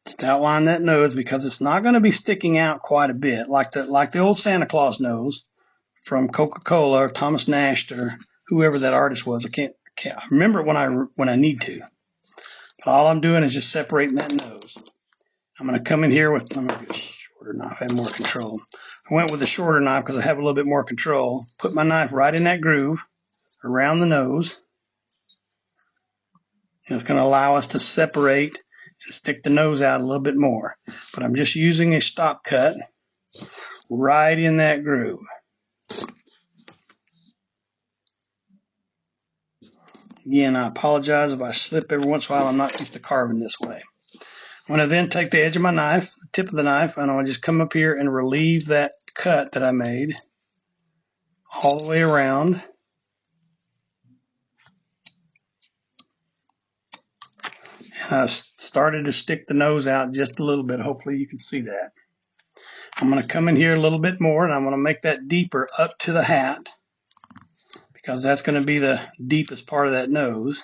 Just outline that nose because it's not going to be sticking out quite a bit like the old Santa Claus nose from Coca-Cola or Thomas Nash or whoever that artist was. I can't remember it when I need to. But all I'm doing is just separating that nose. I'm going to come in here with, I'm going to get a shorter knife. I have more control. I went with a shorter knife because I have a little bit more control. Put my knife right in that groove around the nose. And it's going to allow us to separate and stick the nose out a little bit more. But I'm just using a stop cut right in that groove. Again, I apologize if I slip every once in a while. I'm not used to carving this way. I'm going to then take the edge of my knife, the tip of the knife, and I'll just come up here and relieve that cut that I made all the way around. And I started to stick the nose out just a little bit. Hopefully you can see that. I'm going to come in here a little bit more, and I'm going to make that deeper up to the hat because that's going to be the deepest part of that nose.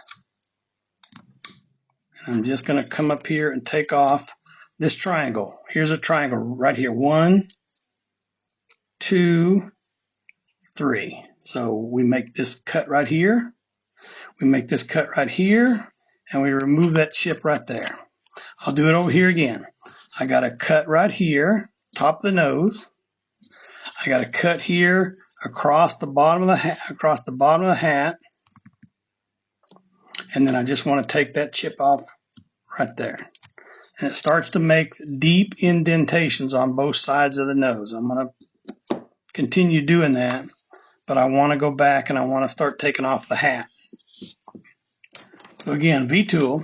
And I'm just going to come up here and take off this triangle. Here's a triangle right here. 1, 2, 3. So we make this cut right here. We make this cut right here, and we remove that chip right there. I'll do it over here again. I got a cut right here, top of the nose. I got a cut here across the bottom of the hat, and then I just want to take that chip off right there. And it starts to make deep indentations on both sides of the nose. I'm going to continue doing that, but I want to go back and I want to start taking off the hat. So again, V-tool,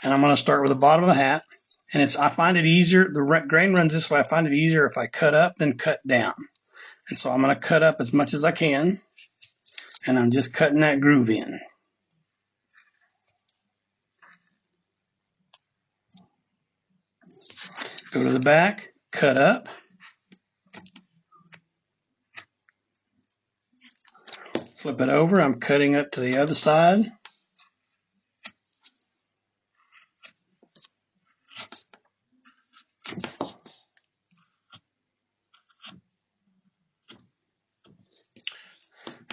and I'm going to start with the bottom of the hat. And I find it easier, the grain runs this way, I find it easier if I cut up than cut down. And so I'm going to cut up as much as I can, and I'm just cutting that groove in. Go to the back, cut up. Flip it over, I'm cutting up to the other side.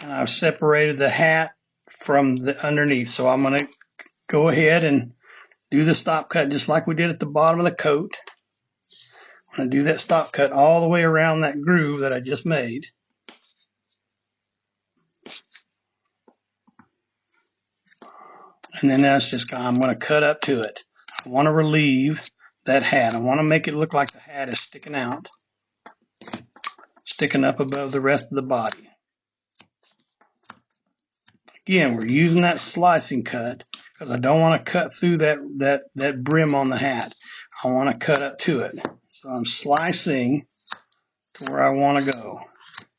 And I've separated the hat from the underneath. So I'm going to go ahead and do the stop cut just like we did at the bottom of the coat. I'm going to do that stop cut all the way around that groove that I just made. And then that's just, I'm going to cut up to it. I want to relieve that hat. I want to make it look like the hat is sticking out, sticking up above the rest of the body. Again, we're using that slicing cut because I don't want to cut through that brim on the hat. I want to cut up to it. So I'm slicing to where I want to go.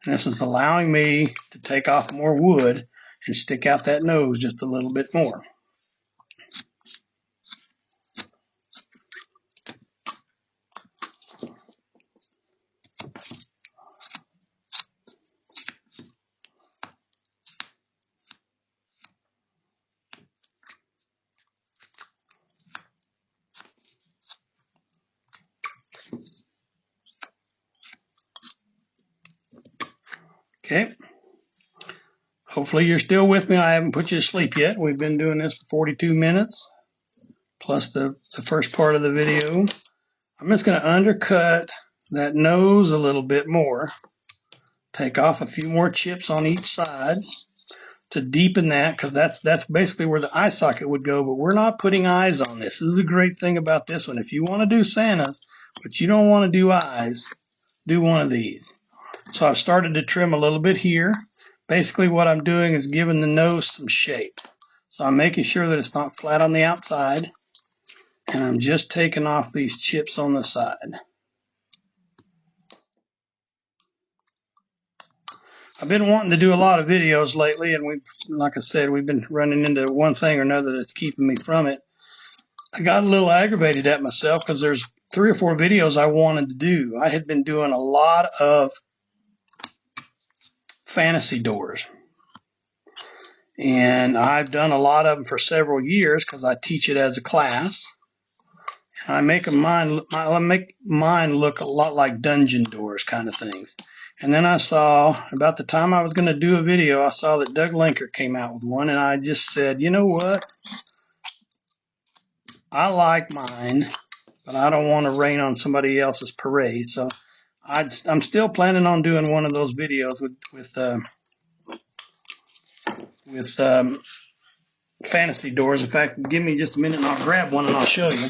And this is allowing me to take off more wood and stick out that nose just a little bit more. Okay. Hopefully you're still with me. I haven't put you to sleep yet. We've been doing this for 42 minutes, plus the first part of the video. I'm just going to undercut that nose a little bit more. Take off a few more chips on each side to deepen that, because that's basically where the eye socket would go, but we're not putting eyes on this. This is a great thing about this one. If you want to do Santas, but you don't want to do eyes, do one of these. So I've started to trim a little bit here. Basically what I'm doing is giving the nose some shape. So I'm making sure that it's not flat on the outside, and I'm just taking off these chips on the side. I've been wanting to do a lot of videos lately, and like I said, we've been running into one thing or another that's keeping me from it. I got a little aggravated at myself because there's 3 or 4 videos I wanted to do. I had been doing a lot of fantasy doors. And I've done a lot of them for several years because I teach it as a class. And I make mine look a lot like dungeon doors kind of things. And then I saw, about the time I was going to do a video, I saw that Doug Linker came out with one, and I just said, you know what? I like mine, but I don't want to rain on somebody else's parade. So I'm still planning on doing one of those videos with fantasy doors. In fact, give me just a minute and I'll grab one and I'll show you.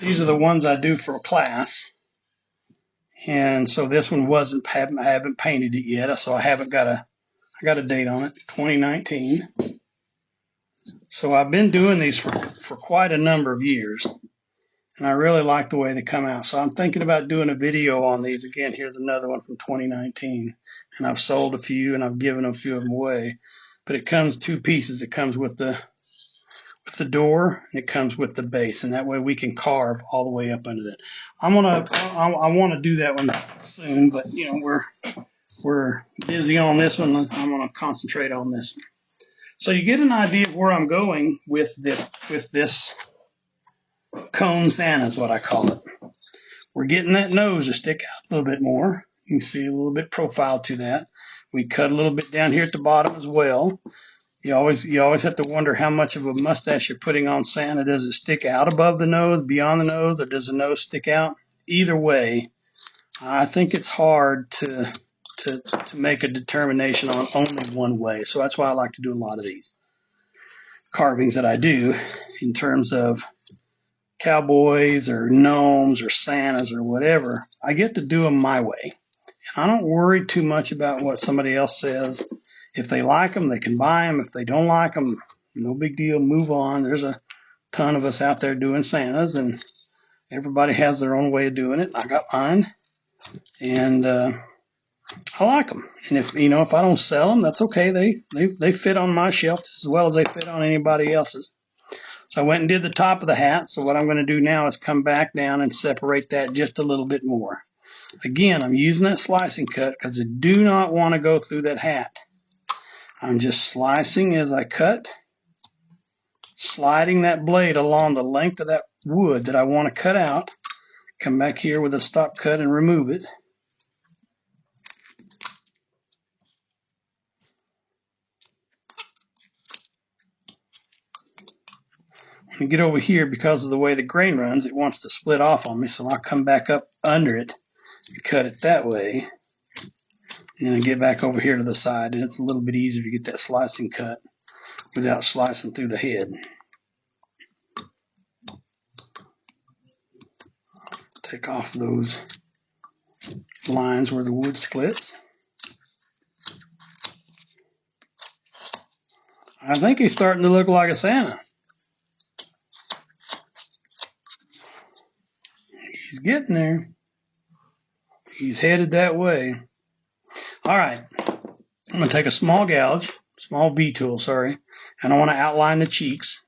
These are the ones I do for a class. And so this one I haven't painted it yet, so I got a date on it, 2019. So I've been doing these for quite a number of years, and I really like the way they come out. So I'm thinking about doing a video on these. Again, here's another one from 2019, and I've sold a few and I've given a few of them away. But it comes two pieces. It comes with the door, and it comes with the base, and that way we can carve all the way up under that. I want to do that one soon, but you know we're busy on this one. I'm going to concentrate on this one. So you get an idea of where I'm going with this cone Santa is what I call it. We're getting that nose to stick out a little bit more. You can see a little bit profile to that. We cut a little bit down here at the bottom as well. You always have to wonder how much of a mustache you're putting on Santa. Does it stick out above the nose, beyond the nose, or does the nose stick out? Either way, I think it's hard to make a determination on only one way. So that's why I like to do a lot of these carvings that I do in terms of cowboys or gnomes or Santas or whatever. I get to do them my way. I don't worry too much about what somebody else says. If they like them, they can buy them. If they don't like them, no big deal, move on. There's a ton of us out there doing Santas, and everybody has their own way of doing it. I got mine, and I like them. And if I don't sell them, that's okay. They fit on my shelf as well as they fit on anybody else's. So I went and did the top of the hat. So what I'm going to do now is come back down and separate that just a little bit more. Again, I'm using that slicing cut because I do not want to go through that hat. I'm just slicing as I cut, sliding that blade along the length of that wood that I want to cut out. Come back here with a stop cut and remove it. When you get over here, because of the way the grain runs, it wants to split off on me, so I'll come back up under it and cut it that way. And then get back over here to the side, and it's a little bit easier to get that slicing cut without slicing through the head. Take off those lines where the wood splits. I think he's starting to look like a Santa. He's getting there. He's headed that way. All right, I'm going to take a small V tool, and I want to outline the cheeks.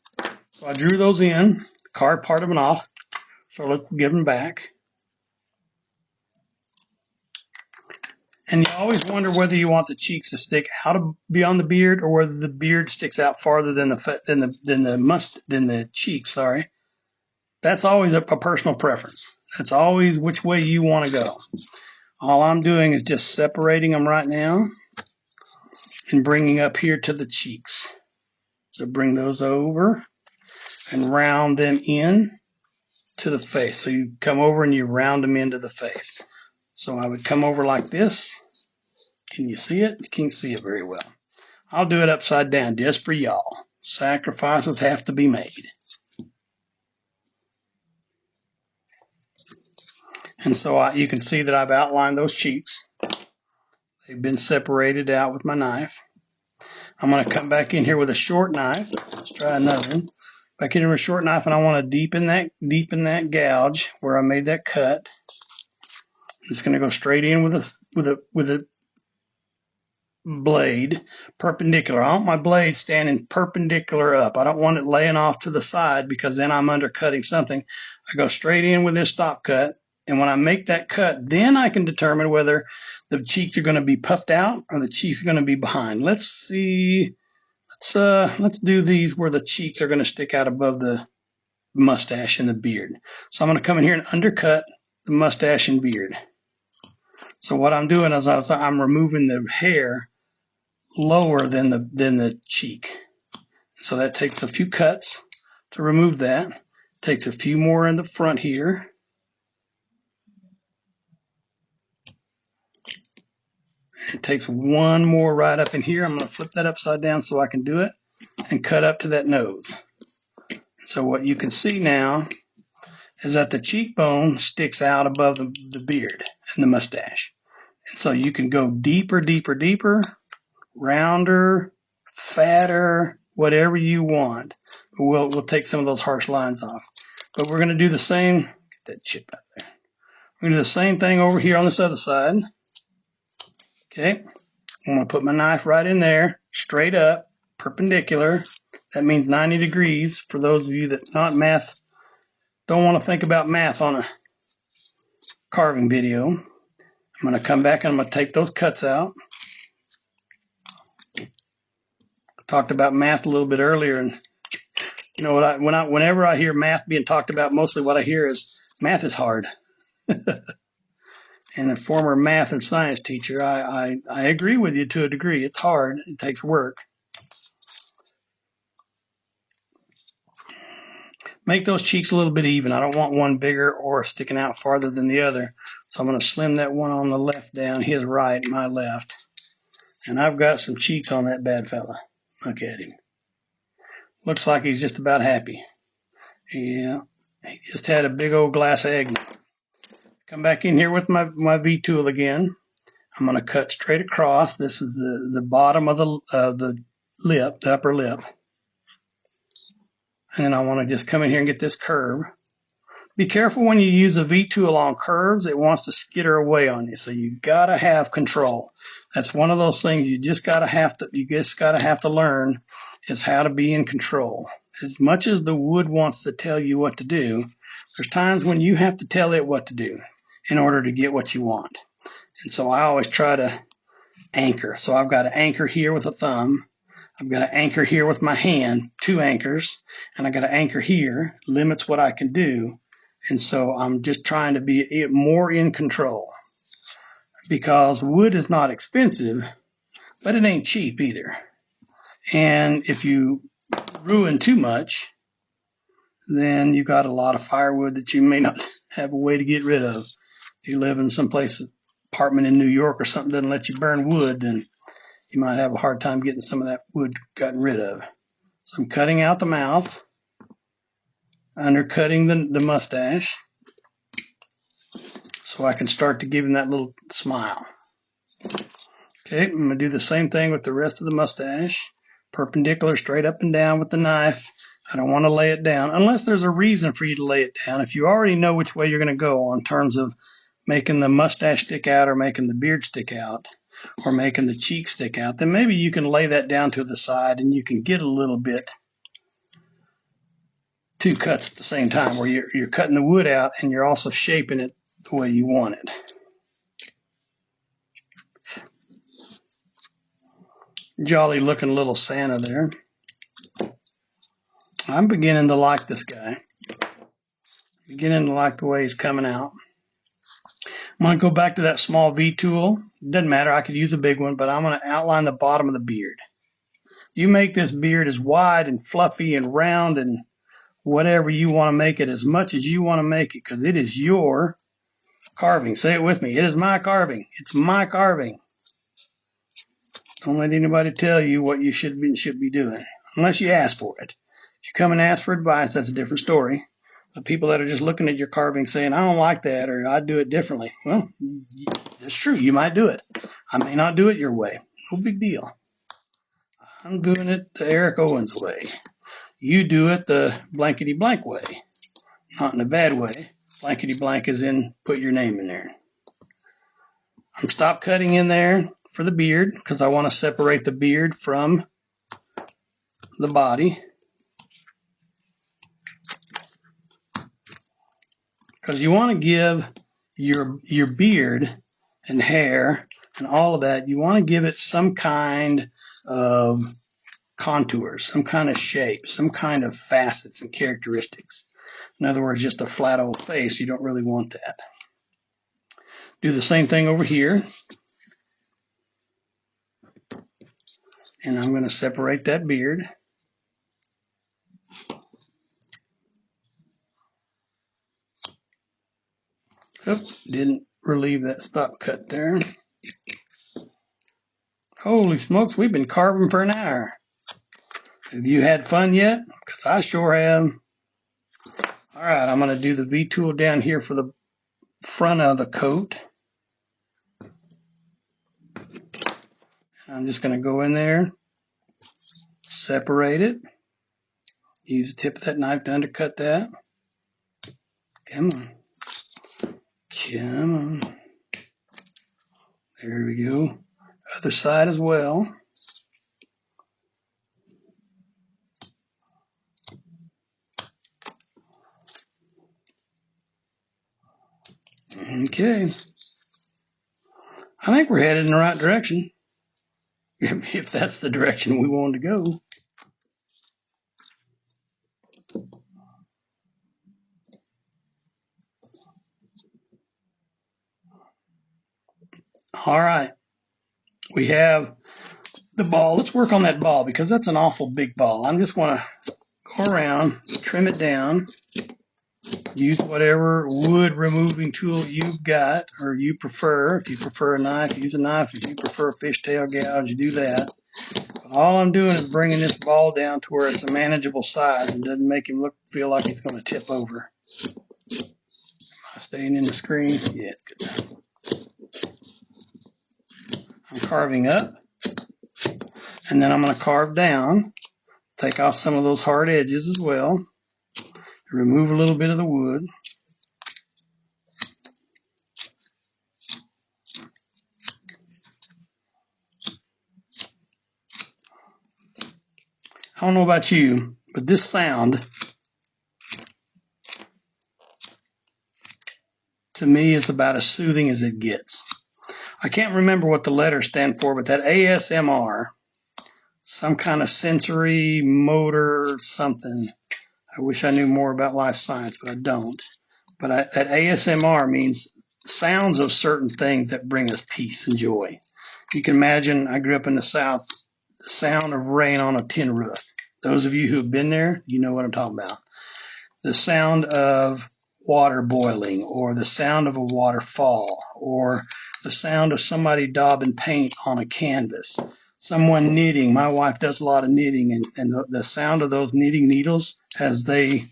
So I drew those in, carved part of them off, so let's give them back. And you always wonder whether you want the cheeks to stick out beyond the beard or whether the beard sticks out farther than the cheeks. That's always a personal preference. That's always which way you want to go. All I'm doing is just separating them right now and bringing up here to the cheeks. So bring those over and round them in to the face. So you come over and you round them into the face. So I would come over like this. Can you see it? You can't see it very well. I'll do it upside down just for y'all. Sacrifices have to be made. And so you can see that I've outlined those cheeks. They've been separated out with my knife. I'm going to come back in here with a short knife. Let's try another one. Back in here with a short knife, and I want to deepen that gouge where I made that cut. It's going to go straight in with a blade perpendicular. I want my blade standing perpendicular up. I don't want it laying off to the side because then I'm undercutting something. I go straight in with this stop cut, and when I make that cut, then I can determine whether the cheeks are going to be puffed out or the cheeks are going to be behind. Let's see. Let's do these where the cheeks are going to stick out above the mustache and the beard. So I'm going to come in here and undercut the mustache and beard. So what I'm doing is I'm removing the hair lower than the cheek. So that takes a few cuts to remove that. Takes a few more in the front here. It takes one more right up in here. I'm going to flip that upside down so I can do it and cut up to that nose. So what you can see now is that the cheekbone sticks out above the beard and the mustache. And so you can go deeper, deeper, deeper, rounder, fatter, whatever you want. We'll take some of those harsh lines off. But we're going to do the same. Get that chip out there. We're going to do the same thing over here on this other side. Okay. I'm going to put my knife right in there, straight up, perpendicular. That means 90 degrees for those of you that not math, don't want to think about math on a carving video. I'm going to come back and I'm going to take those cuts out. I talked about math a little bit earlier, and you know what? Whenever I hear math being talked about, mostly what I hear is math is hard. And a former math and science teacher, I agree with you to a degree. It's hard. It takes work. Make those cheeks a little bit even. I don't want one bigger or sticking out farther than the other. So I'm going to slim that one on the left down, his right, my left. And I've got some cheeks on that bad fella. Look at him. Looks like he's just about happy. Yeah, he just had a big old glass of eggnog. Come back in here with my V-tool again. I'm going to cut straight across. This is the bottom of the lip, the upper lip. And then I want to just come in here and get this curve. Be careful when you use a V-tool on curves. It wants to skitter away on you. So you got to have control. That's one of those things you just got to have to learn is how to be in control. As much as the wood wants to tell you what to do, there's times when you have to tell it what to do in order to get what you want. And so I always try to anchor. So I've got to anchor here with a thumb. I've got to anchor here with my hand, 2 anchors, and I got to anchor here, limits what I can do. And so I'm just trying to be more in control because wood is not expensive, but it ain't cheap either. And if you ruin too much, then you got a lot of firewood that you may not have a way to get rid of. If you live in some place, apartment in New York or something doesn't let you burn wood, then you might have a hard time getting some of that wood gotten rid of. So I'm cutting out the mouth, undercutting the mustache, so I can start to give him that little smile. Okay, I'm going to do the same thing with the rest of the mustache. Perpendicular, straight up and down with the knife. I don't want to lay it down unless there's a reason for you to lay it down. If you already know which way you're going to go in terms of making the mustache stick out or making the beard stick out or making the cheek stick out, then maybe you can lay that down to the side and you can get a little bit 2 cuts at the same time where you're cutting the wood out and you're also shaping it the way you want it. Jolly looking little Santa there. I'm beginning to like this guy. Beginning to like the way he's coming out. I'm going to go back to that small V tool. It doesn't matter, I could use a big one, but I'm going to outline the bottom of the beard. You make this beard as wide and fluffy and round and whatever you want to make it, as much as you want to make it, because it is your carving. Say it with me. It is my carving. It's my carving. Don't let anybody tell you what you should be doing, unless you ask for it. If you come and ask for advice, that's a different story. But people that are just looking at your carving saying, I don't like that, or I'd do it differently. Well, it's true. You might do it. I may not do it your way. No big deal. I'm doing it the Eric Owens way. You do it the blankety blank way. Not in a bad way. Blankety blank is in put your name in there. I'm stop cutting in there. for the beard because I want to separate the beard from the body. Because you want to give your beard and hair and all of that, you want to give it some kind of contours, some kind of shape, some kind of facets and characteristics. In other words, just a flat old face, you don't really want that. Do the same thing over here. And I'm going to separate that beard. Oops, didn't relieve that stop cut there. Holy smokes, we've been carving for an hour. Have you had fun yet? Because I sure have. All right, I'm going to do the V-tool down here for the front of the coat. I'm just going to go in there, separate it, use the tip of that knife to undercut that. Come on. Come on. There we go. Other side as well. Okay. I think we're headed in the right direction. If that's the direction we want to go. All right. We have the ball. Let's work on that ball because that's an awful big ball. I'm just going to go around, trim it down, use whatever wood removing tool you've got or you prefer. If you prefer a knife, use a knife. If you prefer a fishtail gouge, you do that. But all I'm doing is bringing this ball down to where it's a manageable size and doesn't make him feel like he's going to tip over. Am I staying in the screen? Yeah, it's good. I'm carving up, and then I'm going to carve down, take off some of those hard edges as well, remove a little bit of the wood. I don't know about you, but this sound to me is about as soothing as it gets. I can't remember what the letters stand for, but that ASMR, some kind of sensory motor something. I wish I knew more about life science, but I don't. But that ASMR means sounds of certain things that bring us peace and joy. You can imagine, I grew up in the South, the sound of rain on a tin roof. Those of you who have been there, you know what I'm talking about. The sound of water boiling, or the sound of a waterfall, or the sound of somebody daubing paint on a canvas, someone knitting. My wife does a lot of knitting, and the sound of those knitting needles as they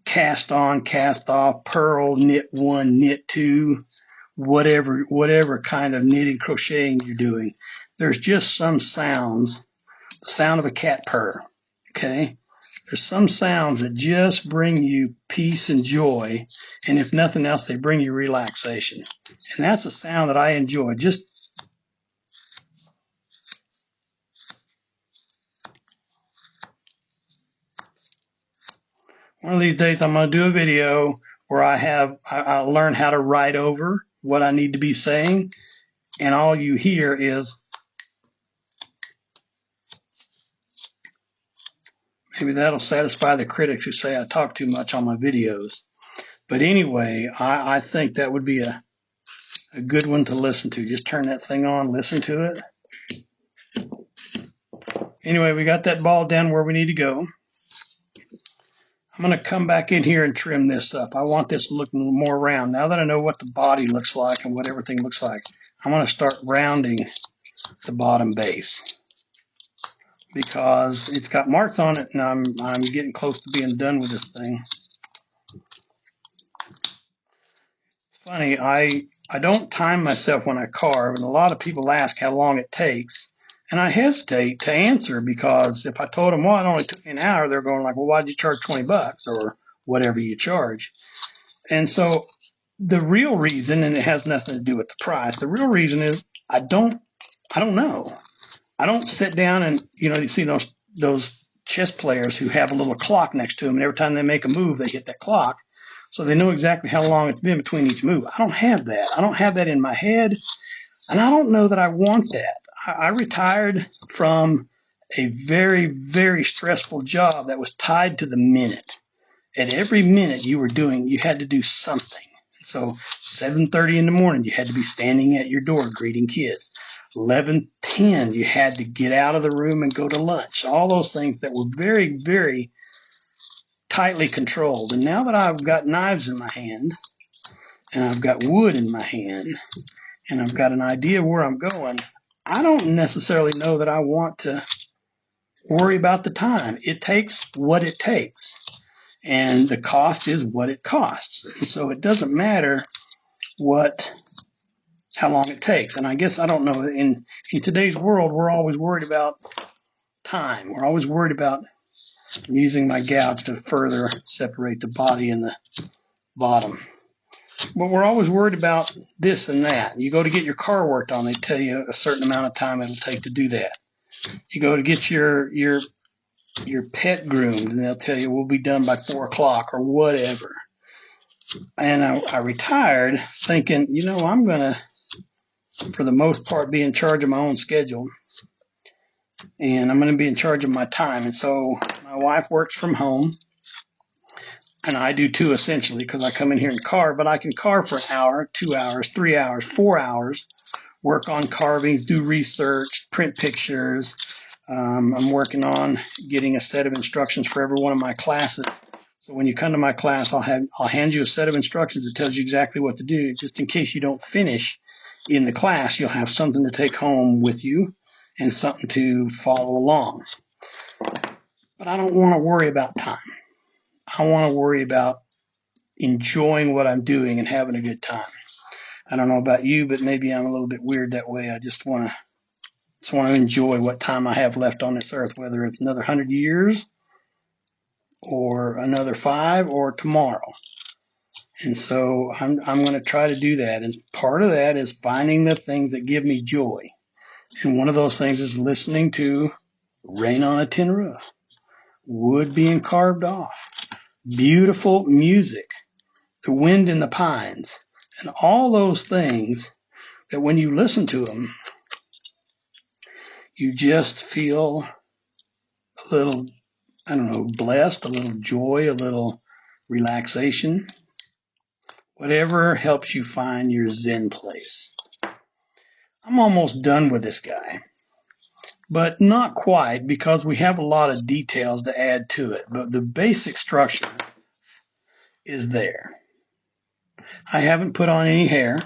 cast on, cast off, purl, knit one, knit two, whatever kind of knitting, crocheting you're doing. There's just some sounds, the sound of a cat purr, okay? There's some sounds that just bring you peace and joy, and if nothing else, they bring you relaxation. And that's a sound that I enjoy. Just one of these days, I'm going to do a video where I learn how to write over what I need to be saying, and all you hear is, maybe that'll satisfy the critics who say I talk too much on my videos. But anyway, I think that would be a good one to listen to. Just turn that thing on, listen to it. Anyway, we got that ball down where we need to go. I'm going to come back in here and trim this up. I want this looking more round. Now that I know what the body looks like and what everything looks like, I'm going to start rounding the bottom base because it's got marks on it, and I'm getting close to being done with this thing. It's funny, I don't time myself when I carve, and a lot of people ask how long it takes. And I hesitate to answer because if I told them, well, it only took me an hour, they're going like, well, why'd you charge $20 or whatever you charge? And so the real reason, and it has nothing to do with the price, the real reason is I don't know. I don't sit down and, you see those chess players who have a little clock next to them, and every time they make a move, they hit that clock. So they know exactly how long it's been between each move. I don't have that. I don't have that in my head, and I don't know that I want that. I retired from a very, very stressful job that was tied to the minute. At every minute you had to do something. So 7:30 in the morning, you had to be standing at your door greeting kids. 11:10, you had to get out of the room and go to lunch. All those things that were very, very tightly controlled. And now that I've got knives in my hand, and I've got wood in my hand, and I've got an idea of where I'm going, I don't necessarily know that I want to worry about the time. It takes what it takes. And the cost is what it costs. And so it doesn't matter how long it takes. And I guess, I don't know, in today's world, we're always worried about time. We're always worried about using my gouge to further separate the body and the bottom. But we're always worried about this and that. You go to get your car worked on, they tell you a certain amount of time it'll take to do that. You go to get your pet groomed, and they'll tell you we'll be done by 4 o'clock or whatever. And I retired thinking, I'm going to, for the most part, be in charge of my own schedule. And I'm going to be in charge of my time. And so my wife works from home. And I do too, essentially, because I come in here and carve. But I can carve for an hour, 2 hours, 3 hours, 4 hours, work on carvings, do research, print pictures. I'm working on getting a set of instructions for every one of my classes. So when you come to my class, I'll hand you a set of instructions that tells you exactly what to do. Just in case you don't finish in the class, you'll have something to take home with you and something to follow along. But I don't want to worry about time. I want to worry about enjoying what I'm doing and having a good time. I don't know about you, but maybe I'm a little bit weird that way. I just want to enjoy what time I have left on this earth, whether it's another 100 years or another 5 or tomorrow. And so I'm going to try to do that. And part of that is finding the things that give me joy. And one of those things is listening to Rain on a Tin Roof, wood being carved off, beautiful music, the wind in the pines, and all those things that when you listen to them, you just feel a little, blessed, a little joy, a little relaxation, whatever helps you find your Zen place. I'm almost done with this guy, but not quite, because we have a lot of details to add to it, but the basic structure is there. I haven't put on any hair,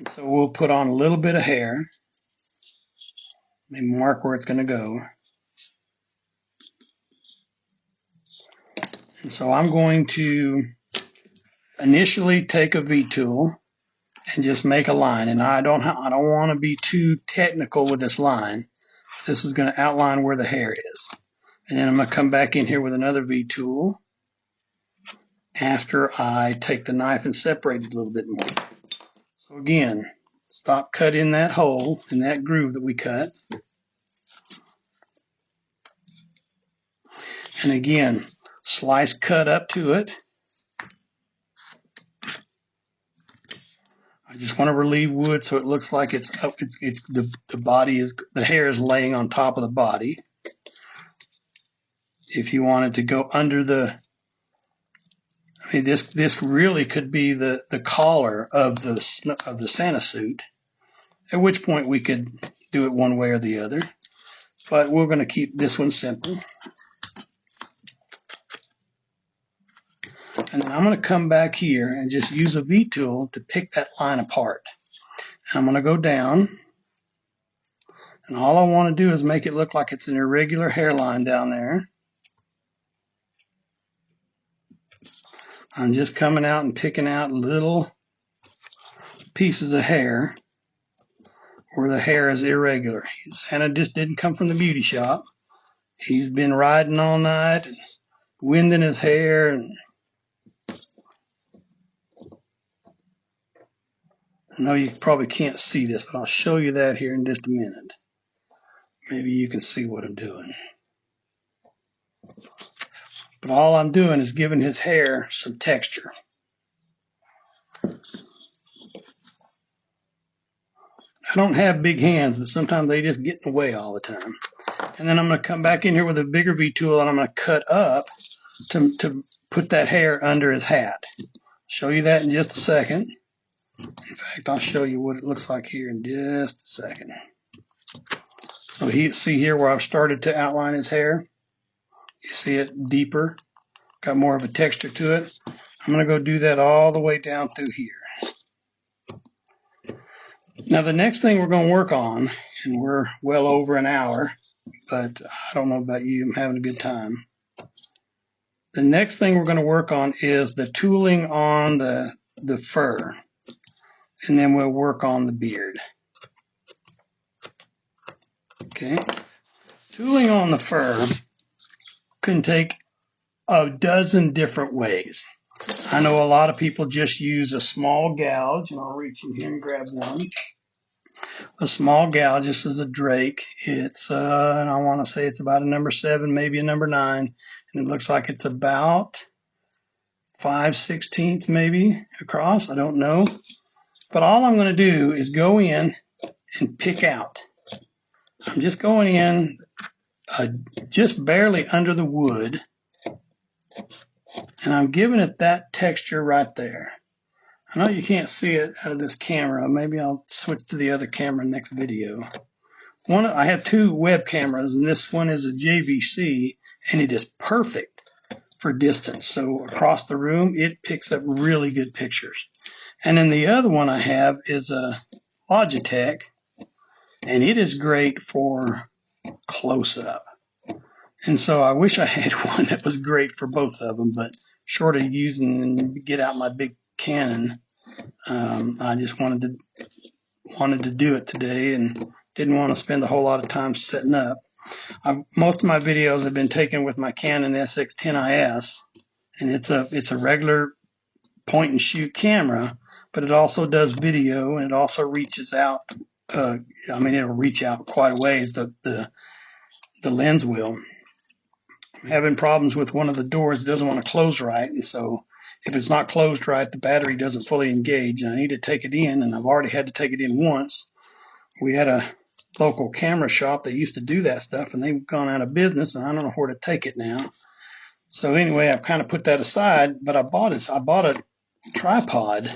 so we'll put on a little bit of hair. Let me mark where it's going to go. And so I'm going to initially take a V-tool and just make a line. And I don't want to be too technical with this line. This is going to outline where the hair is. And then I'm going to come back in here with another V-tool after I take the knife and separate it a little bit more. So again, stop cut in that hole, in that groove that we cut. And again, slice cut up to it. I just want to relieve wood so it looks like it's up. The hair is laying on top of the body. If you want it to go under this really could be the collar of the Santa suit. At which point we could do it one way or the other, but we're going to keep this one simple. And then I'm going to come back here and just use a V-tool to pick that line apart. And I'm going to go down, and all I want to do is make it look like it's an irregular hairline down there. I'm just coming out and picking out little pieces of hair where the hair is irregular. Santa just didn't come from the beauty shop. He's been riding all night, wind in his hair, and I know you probably can't see this, but I'll show you that here in just a minute. Maybe you can see what I'm doing. But all I'm doing is giving his hair some texture. I don't have big hands, but sometimes they just get in the way all the time. And then I'm going to come back in here with a bigger V tool, and I'm going to cut up to put that hair under his hat. Show you that in just a second. In fact, I'll show you what it looks like here in just a second. So see here where I've started to outline his hair? You see it deeper, got more of a texture to it. I'm going to go do that all the way down through here. Now the next thing we're going to work on, and we're well over an hour, but I don't know about you, I'm having a good time. The next thing we're going to work on is the tooling on the fur, and then we'll work on the beard. Okay, tooling on the fur can take a dozen different ways. I know a lot of people just use a small gouge, and I'll reach in here and grab one. A small gouge, just as a drake. It's, and I want to say it's about a number 7, maybe a number 9, and it looks like it's about 5/16 maybe across. I don't know. But all I'm going to do is go in and pick out. I'm just going in just barely under the wood, and I'm giving it that texture right there. I know you can't see it out of this camera. Maybe I'll switch to the other camera next video. I have 2 web cameras, and this one is a JVC, and it is perfect for distance. So across the room, it picks up really good pictures. And then the other one I have is a Logitech, and it is great for close-up. And so I wish I had one that was great for both of them, but short of using and get out my big Canon, I just wanted to do it today and didn't want to spend a whole lot of time setting up. Most of my videos have been taken with my Canon SX10IS, and it's a regular point and shoot camera, but it also does video, and it also reaches out. It'll reach out quite a ways. The lens will. I'm having problems with one of the doors. It doesn't want to close right, and so if it's not closed right, the battery doesn't fully engage, and I need to take it in, and I've already had to take it in once. We had a local camera shop that used to do that stuff, and they've gone out of business, and I don't know where to take it now. So anyway, I've kind of put that aside, but I bought a tripod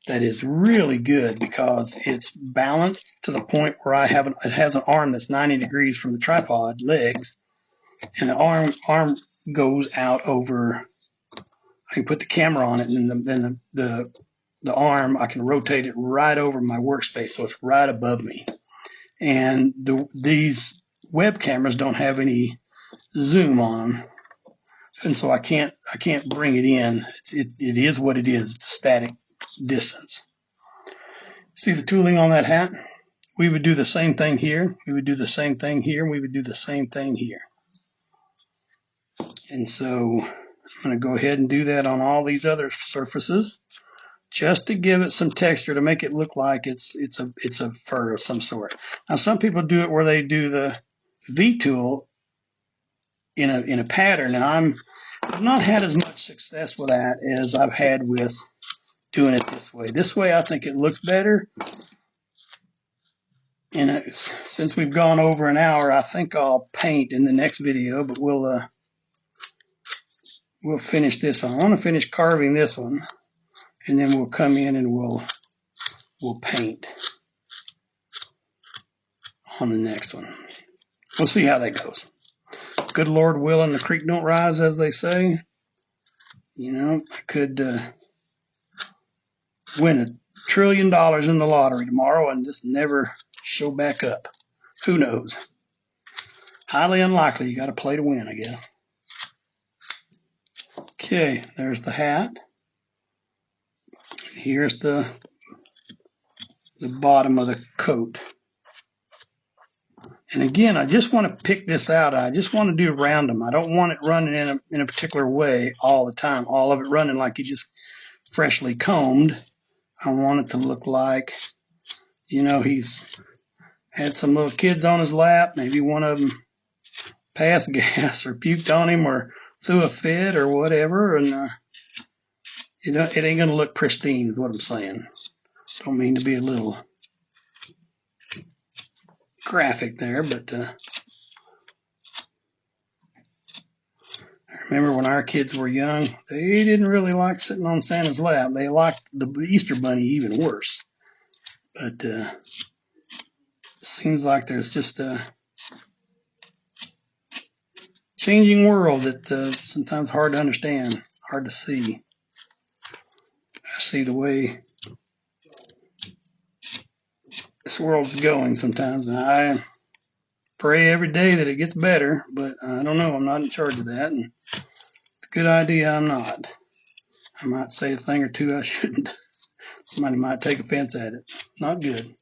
that is really good because it's balanced to the point where it has an arm that's 90 degrees from the tripod legs, and the arm goes out over. I can put the camera on it, and then the arm, I can rotate it right over my workspace, so it's right above me. And these web cameras don't have any zoom on them, and so I can't bring it in. It is what it is. It's a static distance. See the tooling on that hat? We would do the same thing here. We would do the same thing here. And we would do the same thing here. And so I'm going to go ahead and do that on all these other surfaces, just to give it some texture, to make it look like it's a fur of some sort. Now some people do it where they do the V tool in a pattern, and I've not had as much success with that as I've had with doing it this way. This way I think it looks better. And since we've gone over an hour, I think I'll paint in the next video, but we'll finish this one. I want to finish carving this one, and then we'll come in and we'll paint on the next one. We'll see how that goes. Good Lord willing, the creek don't rise, as they say. You know, I could win $1 trillion in the lottery tomorrow and just never show back up. Who knows? Highly unlikely. You got to play to win, I guess. Okay, there's the hat. Here's the bottom of the coat. And again, I just want to pick this out. I just want to do random. I don't want it running in a particular way all the time. All of it running like you just freshly combed. I want it to look like, you know, he's had some little kids on his lap. Maybe one of them passed gas or puked on him or threw a fit or whatever. And, you know, it ain't going to look pristine is what I'm saying. Don't mean to be a little graphic there, but I remember when our kids were young, they didn't really like sitting on Santa's lap. They liked the Easter Bunny even worse. But it seems like there's just a changing world that sometimes hard to understand, hard to see. I see the way this world's going sometimes, and I pray every day that it gets better, but I don't know. I'm not in charge of that, and it's a good idea I'm not. I might say a thing or two I shouldn't. Somebody might take offense at it. Not good.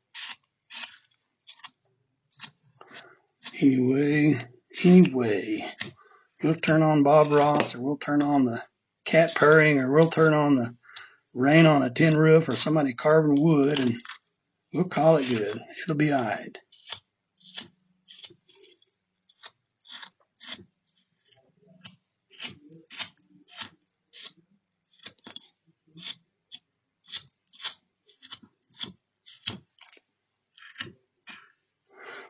Anyway, we'll turn on Bob Ross, or we'll turn on the cat purring, or we'll turn on the rain on a tin roof, or somebody carving wood, and we'll call it good. It'll be all right.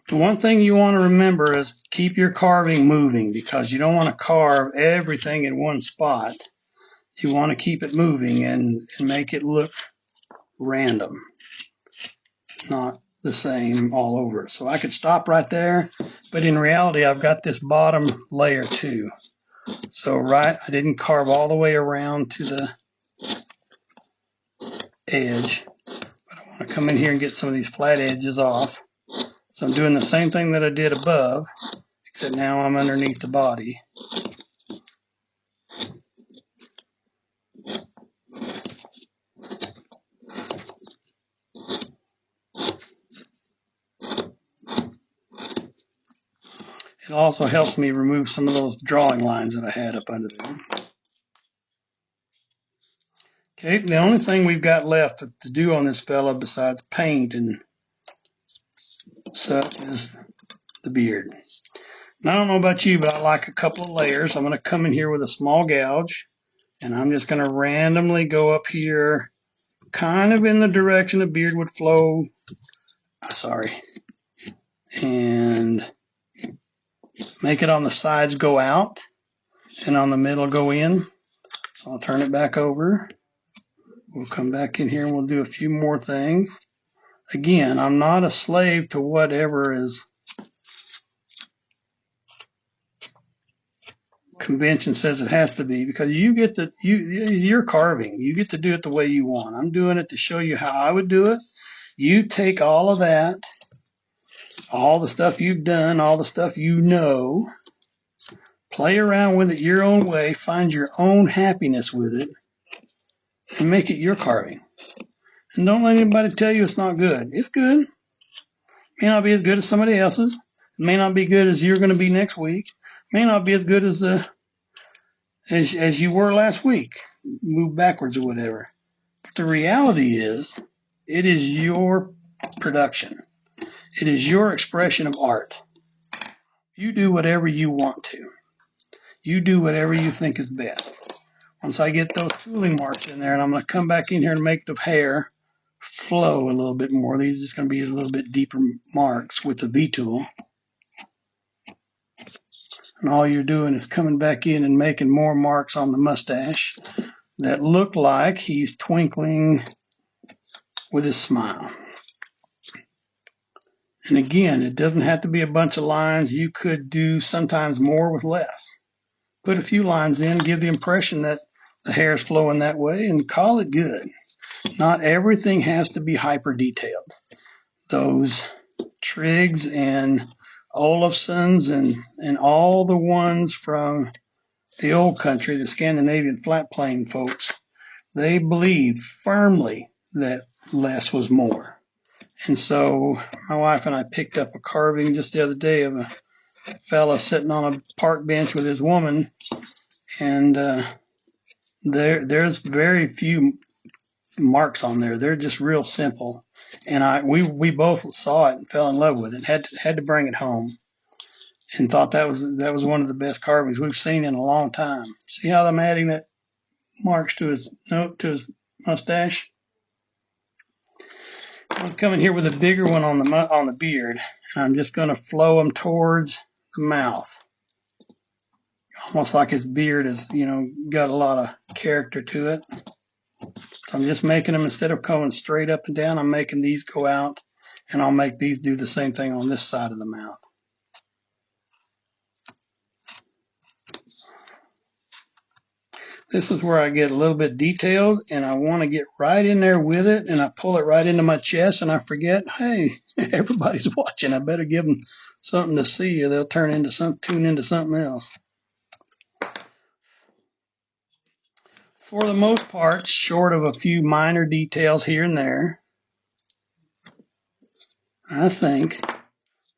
The one thing you want to remember is keep your carving moving, because you don't want to carve everything in one spot. You want to keep it moving and make it look random, not the same all over. So I could stop right there, but in reality, I've got this bottom layer too. So I didn't carve all the way around to the edge, but I want to come in here and get some of these flat edges off. So I'm doing the same thing that I did above, except now I'm underneath the body. It also helps me remove some of those drawing lines that I had up under there. Okay, the only thing we've got left to do on this fella besides paint and such is the beard. And I don't know about you, but I like a couple of layers. I'm going to come in here with a small gouge, and I'm just going to randomly go up here, kind of in the direction the beard would flow. And make it on the sides go out and on the middle go in. So I'll turn it back over. We'll come back in here and we'll do a few more things. Again, I'm not a slave to whatever is convention says it has to be, because you're carving. You get to do it the way you want. I'm doing it to show you how I would do it. You take all of that, all the stuff you've done, all the stuff you know, play around with it your own way, find your own happiness with it, and make it your carving. And don't let anybody tell you it's not good. It's good. It may not be as good as somebody else's. It may not be good as you're going to be next week. It may not be as good as you were last week. Move backwards or whatever. But the reality is, it is your production. It is your expression of art. You do whatever you want to. You do whatever you think is best. Once I get those tooling marks in there, and I'm going to come back in here and make the hair flow a little bit more. These are just going to be a little bit deeper marks with the V-tool. And all you're doing is coming back in and making more marks on the mustache that look like he's twinkling with his smile. And again, it doesn't have to be a bunch of lines. You could do sometimes more with less. Put a few lines in, give the impression that the hair is flowing that way, and call it good. Not everything has to be hyper detailed. Those Triggs and Olafsons and all the ones from the old country, the Scandinavian flat plane folks, they believed firmly that less was more. And so my wife and I picked up a carving just the other day of a fella sitting on a park bench with his woman, and there's very few marks on there. They're just real simple. And we both saw it and fell in love with it. Had to bring it home and thought that was one of the best carvings we've seen in a long time. See how I'm adding that marks to his mustache? I'm coming here with a bigger one on the beard, and I'm just going to flow them towards the mouth, almost like his beard is, got a lot of character to it. So I'm just making them, instead of going straight up and down, I'm making these go out, and I'll make these do the same thing on this side of the mouth. This is where I get a little bit detailed, and I want to get right in there with it, and I pull it right into my chest, and I forget, hey, everybody's watching. I better give them something to see, or they'll tune into something else. For the most part, short of a few minor details here and there, I think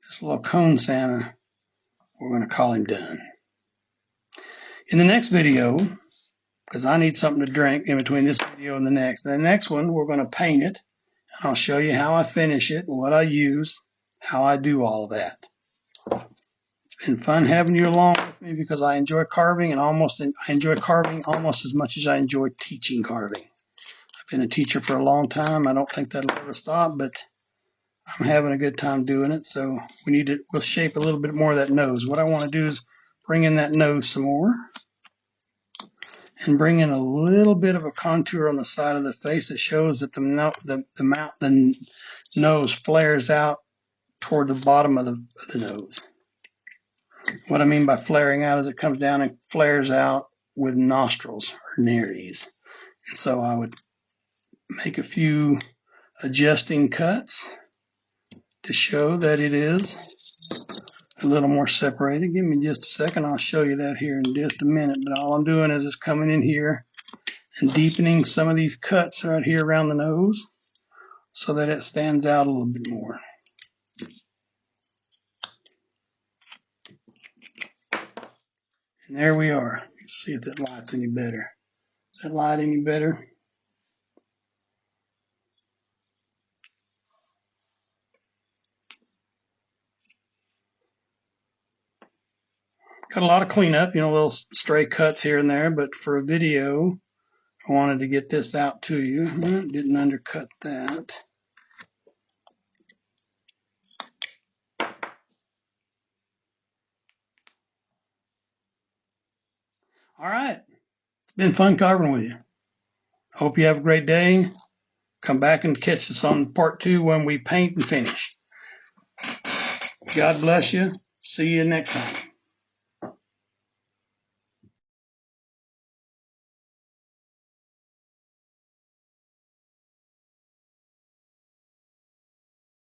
this little cone Santa, we're going to call him done. In the next video, because I need something to drink in between this video and the next one, we're going to paint it. And I'll show you how I finish it, what I use, how I do all of that. It's been fun having you along with me because I enjoy carving, and I enjoy carving almost as much as I enjoy teaching carving. I've been a teacher for a long time. I don't think that'll ever stop, but I'm having a good time doing it. So we'll shape a little bit more of that nose. What I want to do is bring in that nose some more, and bring in a little bit of a contour on the side of the face that shows that the nose flares out toward the bottom of the nose. What I mean by flaring out is it comes down and flares out with nostrils or nares. And so I would make a few adjusting cuts to show that it is a little more separated. Give me just a second. I'll show you that here in just a minute. But all I'm doing is just coming in here and deepening some of these cuts right here around the nose so that it stands out a little bit more. And there we are. Let's see if that light's any better. Is that light any better? Got a lot of cleanup, little stray cuts here and there, but for a video, I wanted to get this out to you. Didn't undercut that. All right. It's been fun carving with you. Hope you have a great day. Come back and catch us on part 2 when we paint and finish. God bless you. See you next time.